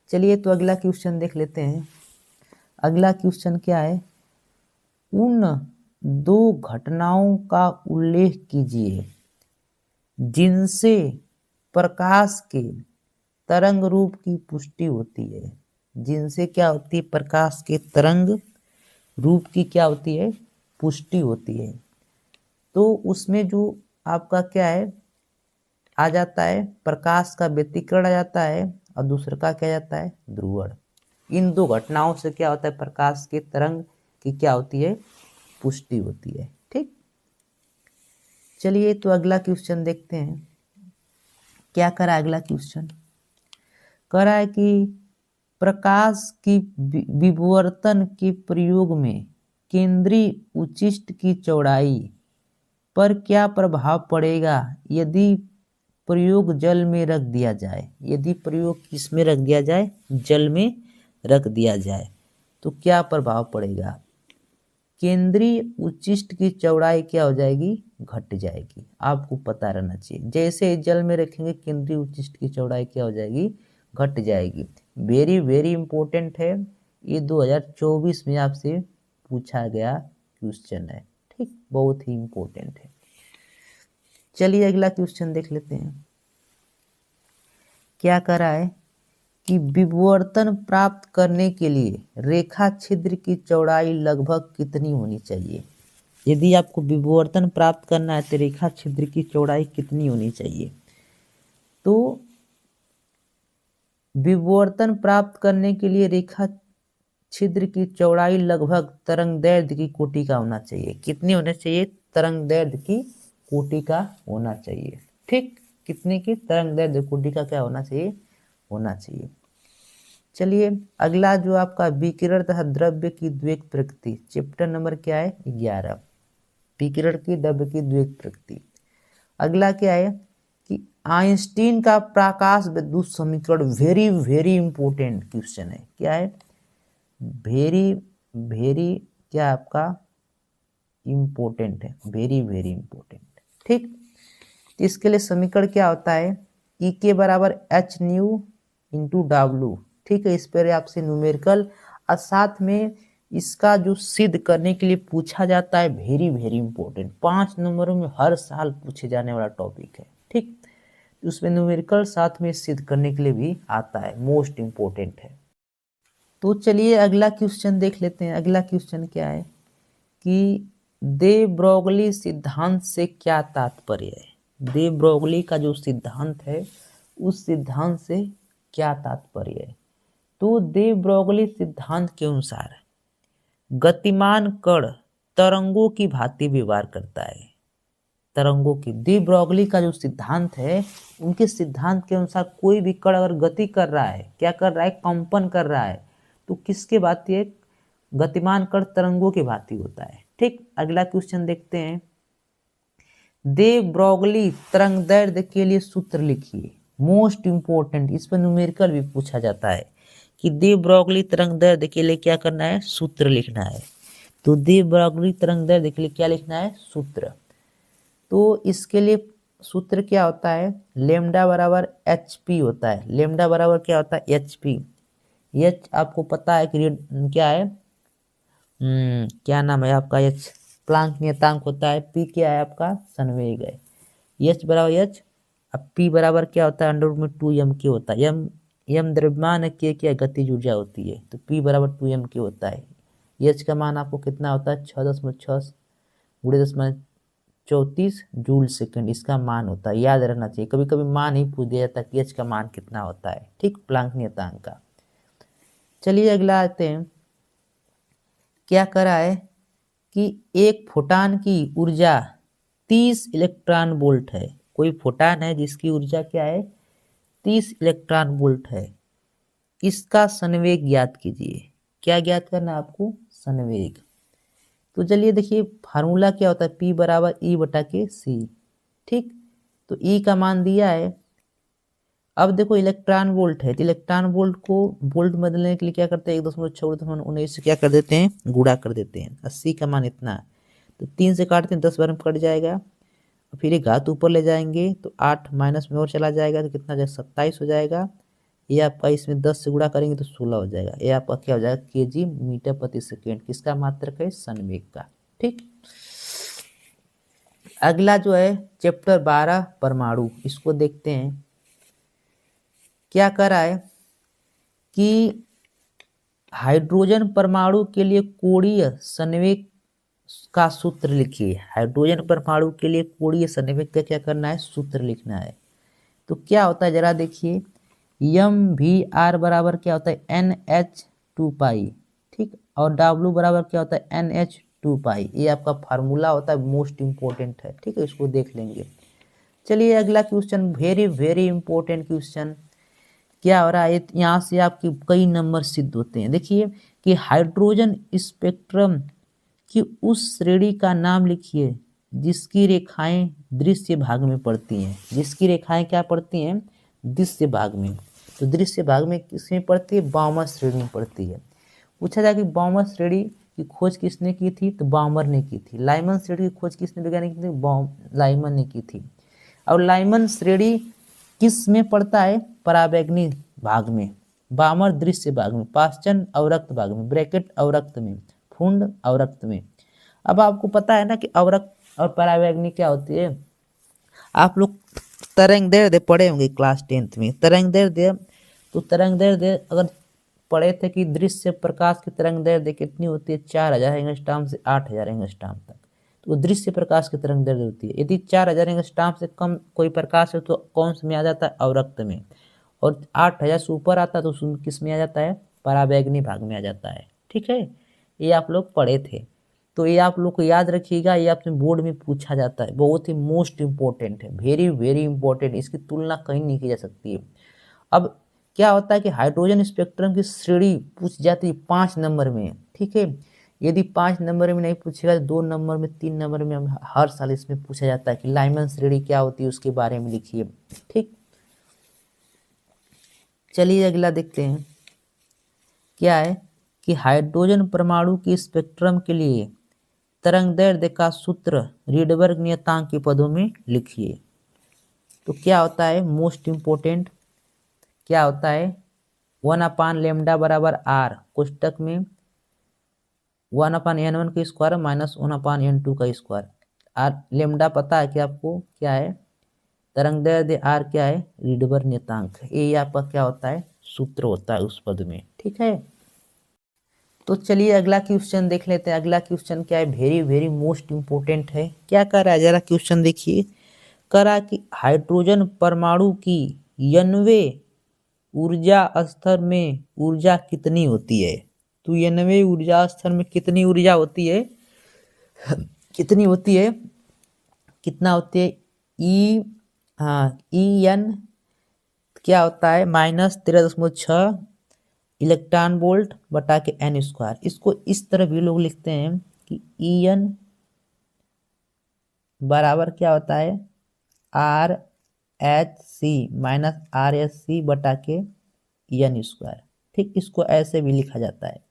[SPEAKER 1] चलिए तो अगला क्वेश्चन देख लेते हैं। अगला क्वेश्चन क्या है, उन 2 घटनाओं का उल्लेख कीजिए जिनसे प्रकाश के तरंग रूप की पुष्टि होती है। जिनसे क्या होती है, प्रकाश के तरंग रूप की क्या होती है, पुष्टि होती है। तो उसमें जो आपका क्या है आ जाता है, प्रकाश का व्यतिकरण आ जाता है और दूसरा का क्या जाता है, ध्रुवण। इन 2 घटनाओं से क्या होता है, प्रकाश के तरंग की क्या होती है, पुष्टि होती है। ठीक, चलिए तो अगला क्वेश्चन देखते हैं। क्या करा अगला क्वेश्चन, कह रहा है कि प्रकाश की विवर्तन के प्रयोग में केंद्रीय उचिष्ट की चौड़ाई पर क्या प्रभाव पड़ेगा यदि प्रयोग जल में रख दिया जाए। यदि प्रयोग किस में रख दिया जाए, जल में रख दिया जाए तो क्या प्रभाव पड़ेगा, केंद्रीय उचिष्ट की चौड़ाई क्या हो जाएगी, घट जाएगी। आपको पता रहना चाहिए, जैसे जल में रखेंगे केंद्रीय उचिष्ट की चौड़ाई क्या हो जाएगी, घट जाएगी। वेरी वेरी इंपॉर्टेंट है, ये 2024 में आपसे पूछा गया क्वेश्चन है। ठीक, बहुत ही इंपॉर्टेंट है। चलिए अगला क्वेश्चन देख लेते हैं। क्या कर रहा है कि विवर्तन प्राप्त करने के लिए रेखा छिद्र की चौड़ाई लगभग कितनी होनी चाहिए। यदि आपको विवर्तन प्राप्त करना है तो रेखा छिद्र की चौड़ाई कितनी होनी चाहिए। तो विवर्तन प्राप्त करने के लिए रेखा छिद्र की चौड़ाई लगभग तरंगदैर्ध्य की कोटि का होना चाहिए। कितनी होना चाहिए? तरंगदैर्ध्य की कोटि का होना चाहिए। ठीक, कितने की? तरंगदैर्ध्य कोटि का क्या होना चाहिए? होना चाहिए। चलिए अगला जो आपका विकिरण तथा द्रव्य की द्विक प्रकृति, चैप्टर नंबर क्या है? 11, विकिरण की द्रव्य की द्विक प्रकृति। अगला क्या है कि आइंस्टीन का प्रकाश विद्युत समीकरण, वेरी वेरी इंपॉर्टेंट क्वेश्चन है। क्या है? वेरी वेरी क्या आपका इंपॉर्टेंट है, वेरी वेरी इंपॉर्टेंट। ठीक, तो इसके लिए समीकरण क्या होता है? ई के बराबर एच न्यू इंटू डब्लू। ठीक है, इस पर आपसे न्यूमेरिकल और साथ में इसका जो सिद्ध करने के लिए पूछा जाता है, वेरी वेरी इंपॉर्टेंट, 5 नंबरों में हर साल पूछे जाने वाला टॉपिक है। ठीक, उसमें न्यूमेरिकल साथ में सिद्ध करने के लिए भी आता है, मोस्ट इंपॉर्टेंट है। तो चलिए अगला क्वेश्चन देख लेते हैं। अगला क्वेश्चन क्या है कि दे ब्रोगली सिद्धांत से क्या तात्पर्य है। दे ब्रोगली का जो सिद्धांत है उस सिद्धांत से क्या तात्पर्य है। तो दे ब्रोगली सिद्धांत के अनुसार गतिमान कण तरंगों की भांति व्यवहार करता है। तरंगों की, दे ब्रोगली का जो सिद्धांत है उनके सिद्धांत के अनुसार कोई भी कण अगर गति कर रहा है, क्या कर रहा है? कंपन कर रहा है, तो किसके भांति है? गतिमान कण तरंगों के भांति होता है। ठीक, अगला क्वेश्चन देखते हैं। दे ब्रोगली तरंगदैर्ध्य के लिए सूत्र लिखिए, मोस्ट इंपोर्टेंट, इस पर न्यूमेरिकल भी पूछा जाता है कि दे ब्रोगली तरंगदैर्ध्य के लिए क्या करना है? सूत्र लिखना है। तो दे ब्रोगली तरंगदैर्ध्य के लिए क्या लिखना है? सूत्र। तो इसके लिए सूत्र क्या होता है? लेमडा बराबर एच पी होता है। लेमडा बराबर क्या होता है? H P. एच आपको पता है कि क्या है? क्या नाम है आपका? एच प्लांक नियतांक होता है। पी क्या है आपका? संवेग है। एच बराबर एच, अब पी बराबर क्या होता है? अंडर रूट में 2m के होता है। यम द्रव्यमान है, के क्या गतिज ऊर्जा होती है, तो पी बराबर 2m के होता है। एच का मान आपको कितना होता है? 6.6 गुणे 1034 जूल सेकंड इसका मान होता है। याद रहना चाहिए, कभी कभी मान ही पूछ दिया जाता है कि एच का मान कितना होता है। ठीक, प्लांक नियतांक का। चलिए अगला आते हैं। क्या करा है कि एक फोटान की ऊर्जा 30 इलेक्ट्रॉन वोल्ट है। कोई फोटान है जिसकी ऊर्जा क्या है? 30 इलेक्ट्रॉन वोल्ट है। इसका संवेग ज्ञात कीजिए। क्या ज्ञात करना है आपको? संवेग। तो चलिए देखिए फार्मूला क्या होता है? P बराबर E बटा के C। ठीक, तो E का मान दिया है। अब देखो इलेक्ट्रॉन वोल्ट है, तो इलेक्ट्रॉन वोल्ट को वोल्ट बदलने के लिए क्या करते हैं? 1.619 से क्या कर देते हैं? गुणा कर देते हैं। 80 का मान इतना है, तो 3 से काटते हैं 10 बार में कट जाएगा। फिर ये घात ऊपर ले जाएंगे तो 8 माइनस में और चला जाएगा तो कितना जाएगा? 27 हो जाएगा। ये आपका इसमें 10 से गुणा करेंगे तो 16 हो जाएगा। ये आपका क्या हो जाएगा? केजी मीटर प्रति सेकेंड। किसका मात्रक है? संवेग का। ठीक, अगला जो है चैप्टर 12 परमाणु, इसको देखते हैं। क्या करा है कि हाइड्रोजन परमाणु के लिए कोणीय संवेग का सूत्र लिखिए। हाइड्रोजन परमाणु के लिए कोणीय संवेग का क्या करना है? सूत्र लिखना है। तो क्या होता है जरा देखिए, एम वी आर बराबर क्या होता है? NH2 पाई। ठीक, और W बराबर क्या होता है? NH2 पाई। ये आपका फार्मूला होता है, मोस्ट इंपॉर्टेंट है। ठीक है, इसको देख लेंगे। चलिए अगला question, very very important question. क्या हो रहा है? यहाँ से आपके कई नंबर सिद्ध होते हैं। देखिए कि हाइड्रोजन स्पेक्ट्रम की उस श्रेणी का नाम लिखिए जिसकी रेखाएं दृश्य भाग में पड़ती हैं। जिसकी रेखाएं क्या पड़ती हैं? दृश्य भाग में। तो दृश्य भाग में किसमें पड़ती है? बामर श्रेणी में पड़ती है। पूछा जाए कि बामर श्रेणी की खोज किसने की थी? तो बामर ने की थी। लाइमन श्रेणी की खोज किसने वैज्ञानिक की थी? लाइमन ने की थी। और लाइमन श्रेणी किस में पड़ता है? पराबैंगनी भाग में, बामर दृश्य भाग में, पाषाण अवरक्त भाग में, ब्रैकेट अवरक्त में, फुंड अवरक्त में। अब आपको पता है ना कि अवरक्त और पराबैंगनी क्या होती है? आप लोग तरंगदैर्ध्य पढ़े होंगे क्लास 10th में। तरंगदैर्ध्य तो तरंग दैर्ध्य अगर पढ़े थे कि दृश्य प्रकाश की तरंग दैर्ध्य कितनी होती है, 4000 एंगस्ट्रॉम से 8000 एंगस्ट्रॉम तक, तो दृश्य प्रकाश की तरंग दैर्ध्य होती है। यदि 4000 एंगस्ट्रॉम से कम कोई प्रकाश है तो कौन से में आ जाता है, अवरक्त में, और 8000 से ऊपर आता है तो उसमें किस में आ जाता है, पराबैंगनी भाग में आ जाता है। ठीक है, ये आप लोग पढ़े थे, तो ये आप लोग को याद रखिएगा, ये आपसे बोर्ड में पूछा जाता है, बहुत ही मोस्ट इंपॉर्टेंट है, वेरी वेरी इंपॉर्टेंट, इसकी तुलना कहीं नहीं की जा सकती है। अब क्या होता है कि हाइड्रोजन स्पेक्ट्रम की श्रेणी पूछ जाती है 5 नंबर में। ठीक है, यदि 5 नंबर में नहीं पूछेगा तो 2 नंबर में, 3 नंबर में हर साल इसमें पूछा जाता है कि लाइमन श्रेणी क्या होती है, उसके बारे में लिखिए। ठीक, चलिए अगला देखते हैं, क्या है कि हाइड्रोजन परमाणु की स्पेक्ट्रम के लिए तरंग दैर्ध्य का सूत्र रीडबर्ग नियतांक के पदों में लिखिए। तो क्या होता है, मोस्ट इंपोर्टेंट क्या होता है, 1/λ बराबर आर, कोष्टक में 1/n1 का स्क्वायर माइनस 1/n2 का स्क्वायर। आर लेमडा पता है कि आपको क्या है, तरंग दैर्ध्य, आर क्या है, रीडबर्ग नियतांक, ये आपका क्या होता है, सूत्र होता है उस पद में। ठीक है, तो चलिए अगला क्वेश्चन देख लेते हैं। अगला क्वेश्चन क्या है, वेरी वेरी मोस्ट इंपोर्टेंट है। क्या कर रहा है, जरा क्वेश्चन देखिए, करा कि हाइड्रोजन परमाणु की 90वें ऊर्जा स्तर में ऊर्जा कितनी होती है। तो 90वें ऊर्जा स्तर में कितनी ऊर्जा होती है, कितनी होती है, कितना होती है, ई, हाँ EN क्या होता है, -13.6 इलेक्ट्रॉन वोल्ट बटा के n स्क्वायर। इसको इस तरह भी लोग लिखते हैं कि EN बराबर क्या होता है, RH माइनस RSC बटा के n स्क्वायर। ठीक, इसको ऐसे भी लिखा जाता है।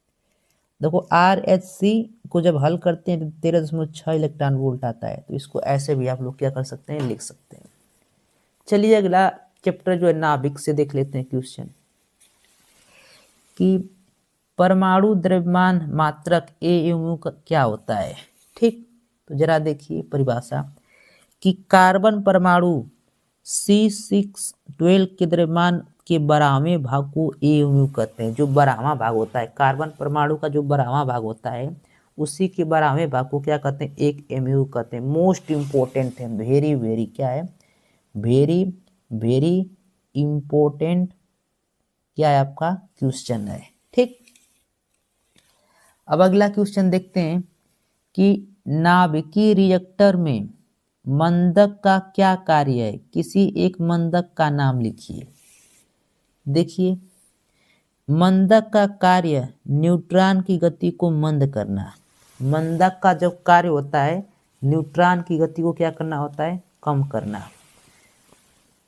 [SPEAKER 1] देखो RHC को जब हल करते हैं तो 13.6 इलेक्ट्रॉन वोल्ट आता है, तो इसको ऐसे भी आप लोग क्या कर सकते हैं, लिख सकते हैं। चलिए अगला चैप्टर जो है नाभिक से देख लेते हैं क्वेश्चन, कि परमाणु द्रव्यमान मात्रक AMU का क्या होता है। ठीक, तो जरा देखिए परिभाषा, कि कार्बन परमाणु C612 के द्रव्यमान के 12वें भाग को AMU कहते हैं। जो 12वां भाग होता है, कार्बन परमाणु का जो 12वां भाग होता है, उसी के 12वें भाग को क्या कहते हैं, एक MU कहते हैं। मोस्ट इंपोर्टेंट है, वेरी वेरी क्या है, वेरी वेरी इंपोर्टेंट क्या है आपका क्वेश्चन है। ठीक, अब अगला क्वेश्चन देखते हैं, कि नाभिकीय रिएक्टर में मंदक का क्या कार्य है, किसी एक मंदक का नाम लिखिए। देखिए, मंदक का कार्य न्यूट्रॉन की गति को मंद करना। मंदक का जो कार्य होता है, न्यूट्रॉन की गति को क्या करना होता है, कम करना।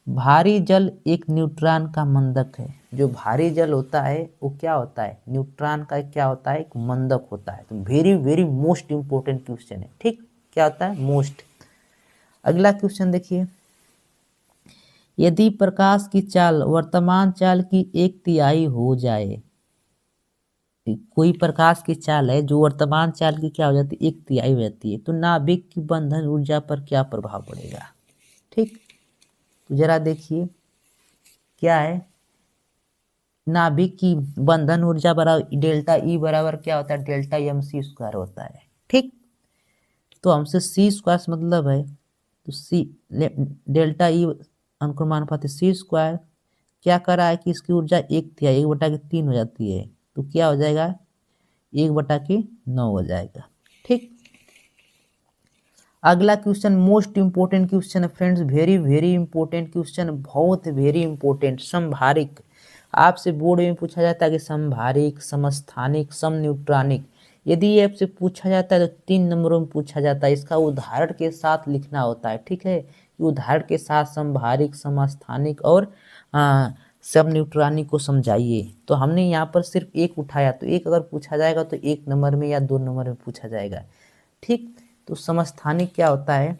[SPEAKER 1] भारी जल एक न्यूट्रॉन का मंदक है। जो भारी जल होता है वो क्या होता है, न्यूट्रॉन का क्या होता है, एक मंदक होता है। तो very very most important question है। ठीक, क्या होता है, मोस्ट। अगला क्वेश्चन देखिए, यदि प्रकाश की चाल वर्तमान चाल की 1/3 हो जाए, कोई प्रकाश की चाल है जो वर्तमान चाल की क्या हो जाती है, 1/3 हो जाती है, तो नाभिक की बंधन ऊर्जा पर क्या प्रभाव पड़ेगा। ठीक, तो जरा देखिए क्या है, नाभिक की बंधन ऊर्जा बराबर डेल्टा E बराबर क्या होता है, डेल्टा MC² होता है। ठीक, तो हमसे C² मतलब है, तो C डेल्टा E अनुक्रमानुपाती C² क्या कर रहा है कि इसकी ऊर्जा 1/3 हो जाती है, तो क्या हो जाएगा, 1/9 हो जाएगा। ठीक, अगला क्वेश्चन मोस्ट इंपोर्टेंट क्वेश्चन है friends, very very important question, बहुत वेरी इंपोर्टेंट। संभारिक, आपसे बोर्ड में पूछा जाता है कि संभारिक, समस्थानिक, समन्यूट्रॉनिक। यदि ये आपसे पूछा जाता है तो 3 नंबरों में पूछा जाता है, इसका उदाहरण के साथ लिखना होता है। ठीक है, उदाहरण के साथ संभारिक, समस्थानिक और समन्यूट्रॉनिक को समझाइए। तो हमने यहाँ पर सिर्फ एक उठाया, तो एक अगर पूछा जाएगा तो 1 नंबर में या 2 नंबर में पूछा जाएगा। ठीक, तो समस्थानिक क्या होता है,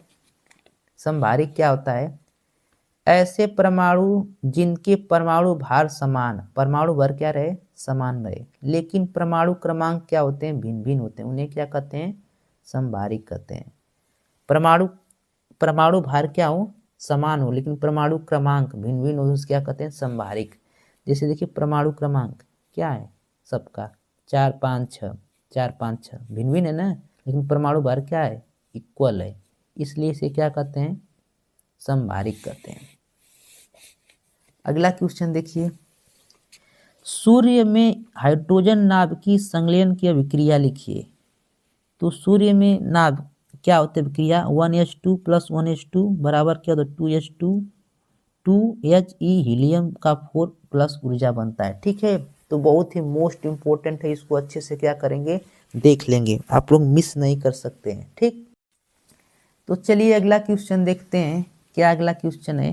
[SPEAKER 1] संभारिक क्या होता है, ऐसे परमाणु जिनके परमाणु भार समान, परमाणु भर क्या रहे, समान रहे, लेकिन परमाणु क्रमांक क्या होते हैं, भिन्न भिन्न होते हैं, उन्हें क्या कहते हैं, संभारिक कहते हैं। परमाणु भार क्या हो, समान हो, लेकिन परमाणु क्रमांक भिन्न भिन्न हो, क्या कहते हैं, संभारिक। जैसे देखिए परमाणु क्रमांक क्या है सबका 4 5 6, 4 5 6 भिन्न भिन्न है ना, लेकिन परमाणु भार क्या है इक्वल है, इसलिए इसे क्या कहते हैं समभारिक कहते हैं। अगला क्वेश्चन देखिए, सूर्य में हाइड्रोजन नाभ की संलयन की अभिक्रिया लिखिए। तो सूर्य में नाभ क्या होता है अभिक्रिया 1H2 + 1H2 बराबर क्या होता है 2H2 2He हीलियम का 4+ ऊर्जा बनता है। ठीक है, तो बहुत ही मोस्ट इम्पोर्टेंट है, इसको अच्छे से क्या करेंगे देख लेंगे, आप लोग मिस नहीं कर सकते हैं। ठीक, तो चलिए अगला क्वेश्चन देखते हैं। क्या अगला क्वेश्चन है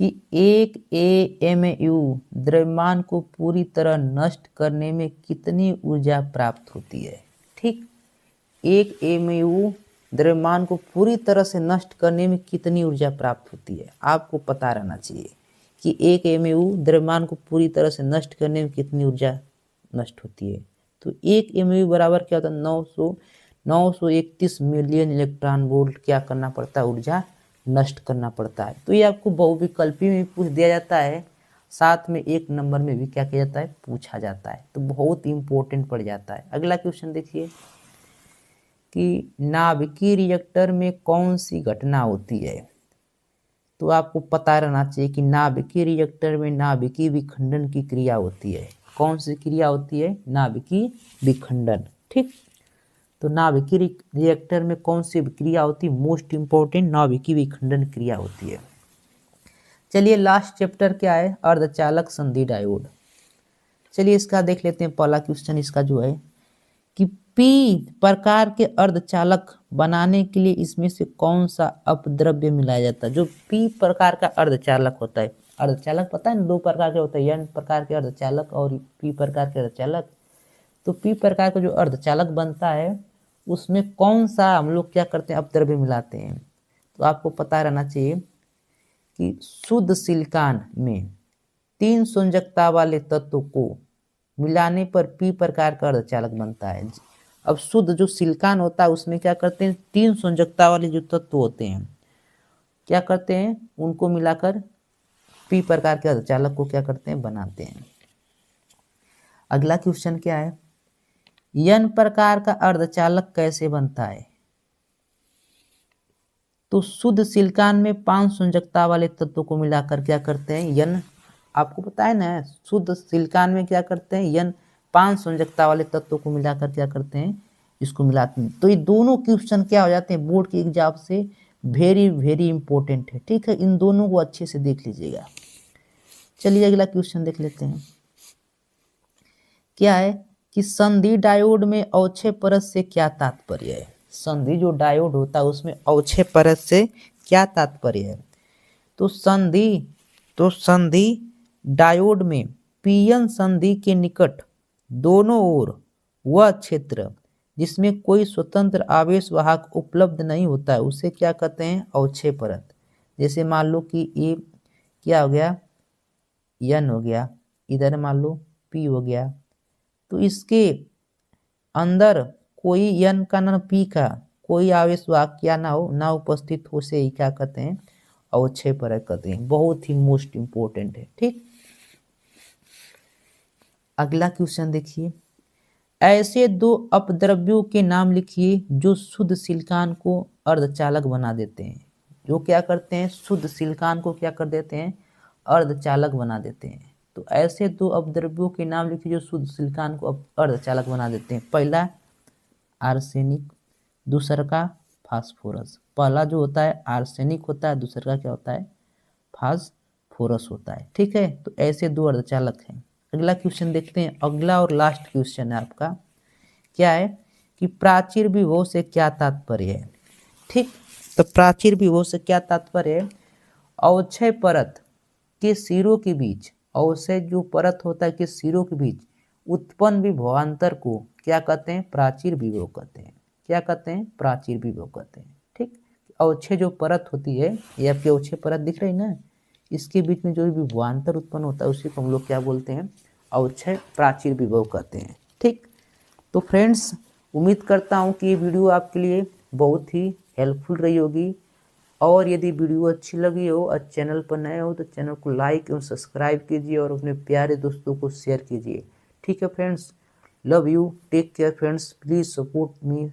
[SPEAKER 1] कि एक AMU द्रव्यमान को पूरी तरह नष्ट करने में कितनी ऊर्जा प्राप्त होती है। ठीक, एक AMU द्रव्यमान को पूरी तरह से नष्ट करने में कितनी ऊर्जा प्राप्त होती है, आपको पता रहना चाहिए कि एक AMU द्रव्यमान को पूरी तरह से नष्ट करने में कितनी ऊर्जा नष्ट होती है। तो एक AMU बराबर क्या होता है 931 मिलियन इलेक्ट्रॉन वोल्ट क्या करना पड़ता है ऊर्जा नष्ट करना पड़ता है। तो ये आपको बहुविकल्पी में भी पूछ दिया जाता है, साथ में एक नंबर में भी क्या किया जाता है पूछा जाता है, तो बहुत इंपॉर्टेंट पड़ जाता है। अगला क्वेश्चन देखिए कि नाभिकीय रिएक्टर में कौन सी घटना होती है। तो आपको पता रहना चाहिए कि नाभिकीय रिएक्टर में नाभिकीय विखंडन की क्रिया होती है। कौन सी क्रिया होती है नाभिकीय विखंडन। ठीक, तो नाभिकीय रिएक्टर में कौन सी क्रिया होती है मोस्ट इंपॉर्टेंट नाभिकीय विखंडन क्रिया होती है। चलिए लास्ट चैप्टर क्या है अर्धचालक संधि डायोड। चलिए इसका देख लेते हैं। पहला क्वेश्चन इसका जो है कि पी प्रकार के अर्धचालक बनाने के लिए इसमें से कौन सा अपद्रव्य मिलाया जाता है। जो पी प्रकार का अर्धचालक होता है, अर्धचालक पता है ना 2 प्रकार के होते हैं, एन प्रकार के अर्धचालक और पी प्रकार के अर्धचालक। तो पी प्रकार का जो अर्धचालक बनता है उसमें कौन सा हम लोग क्या करते हैं अपद्रव्य मिलाते हैं। तो आपको पता रहना चाहिए कि शुद्ध सिलिकॉन में 3 संयोजकता वाले तत्व को मिलाने पर पी प्रकार का अर्धचालक बनता है। अब शुद्ध जो सिलिकॉन होता है उसमें क्या करते हैं 3 संयोजकता वाले जो तत्व होते हैं क्या करते हैं उनको मिलाकर पी प्रकार के अर्धचालक को क्या करते हैं बनाते हैं। अगला क्वेश्चन क्या है एन प्रकार का अर्धचालक कैसे बनता है। तो शुद्ध सिलिकॉन में 5 संयोजकता वाले तत्वों को मिलाकर क्या करते हैं एन, आपको पता है ना शुद्ध सिलिकॉन में क्या करते हैं एन 5 संयोजकता वाले तत्वों को मिलाकर क्या करते हैं इसको मिलाते हैं। तो ये दोनों क्वेश्चन क्या हो जाते हैं बोर्ड के एग्जाम से वेरी वेरी इंपॉर्टेंट है। ठीक है, इन दोनों को अच्छे से देख लीजिएगा। चलिए अगला क्वेश्चन देख लेते हैं। क्या है कि संधि डायोड में अवक्षय परत से क्या तात्पर्य है। संधि जो डायोड होता है उसमें अवक्षय परत से क्या तात्पर्य है। तो संधि डायोड में पीएन संधि के निकट दोनों ओर वह क्षेत्र जिसमें कोई स्वतंत्र आवेश वाहक उपलब्ध नहीं होता है उसे क्या कहते हैं अवक्षय परत। जैसे मान लो कि ये क्या हो गया एन हो गया, इधर मान लो पी हो गया, तो इसके अंदर कोई एन का ना पी का कोई आवेश वाहक क्या ना हो ना उपस्थित हो से ही क्या कहते हैं अवक्षय परत कहते हैं। बहुत ही मोस्ट इंपोर्टेंट है। ठीक, अगला क्वेश्चन देखिए ऐसे 2 अपद्रव्यों के नाम लिखिए जो शुद्ध सिलिकॉन को अर्धचालक बना देते हैं। जो क्या करते हैं शुद्ध सिलिकॉन को क्या कर देते हैं अर्धचालक बना देते हैं। तो ऐसे 2 अपद्रव्यों के नाम लिखिए जो शुद्ध सिलिकॉन को अर्धचालक बना देते हैं। पहला आर्सेनिक, दूसरा का फास्फोरस। पहला जो होता है आर्सेनिक होता है, दूसरा का क्या होता है फास्फोरस होता है। ठीक है, तो ऐसे 2 अर्धचालक हैं। अगला क्वेश्चन देखते हैं। अगला और लास्ट क्वेश्चन है आपका क्या है कि प्राचीर विभव से क्या तात्पर्य है। ठीक, तो प्राचीर विभव से क्या तात्पर्य है अवक्षय परत के सिरों के बीच, अवक्षय जो परत होता है के सिरों के बीच उत्पन्न विभवांतर को क्या कहते हैं प्राचीर विभव कहते हैं। क्या कहते हैं प्राचीर विभव कहते हैं। ठीक, अवक्षय जो परत होती है ये आपकी अवक्षय परत दिख रही ना, इसके बीच में जो भी विभवांतर उत्पन्न होता है उसी को हम लोग क्या बोलते हैं अवक्षय प्राचीर विभव कहते हैं। ठीक, तो फ्रेंड्स उम्मीद करता हूँ कि ये वीडियो आपके लिए बहुत ही हेल्पफुल रही होगी। और यदि वीडियो अच्छी लगी हो और चैनल पर नए हो तो चैनल को लाइक एवं सब्सक्राइब कीजिए और अपने प्यारे दोस्तों को शेयर कीजिए। ठीक है friends, love you, take care friends, please support me.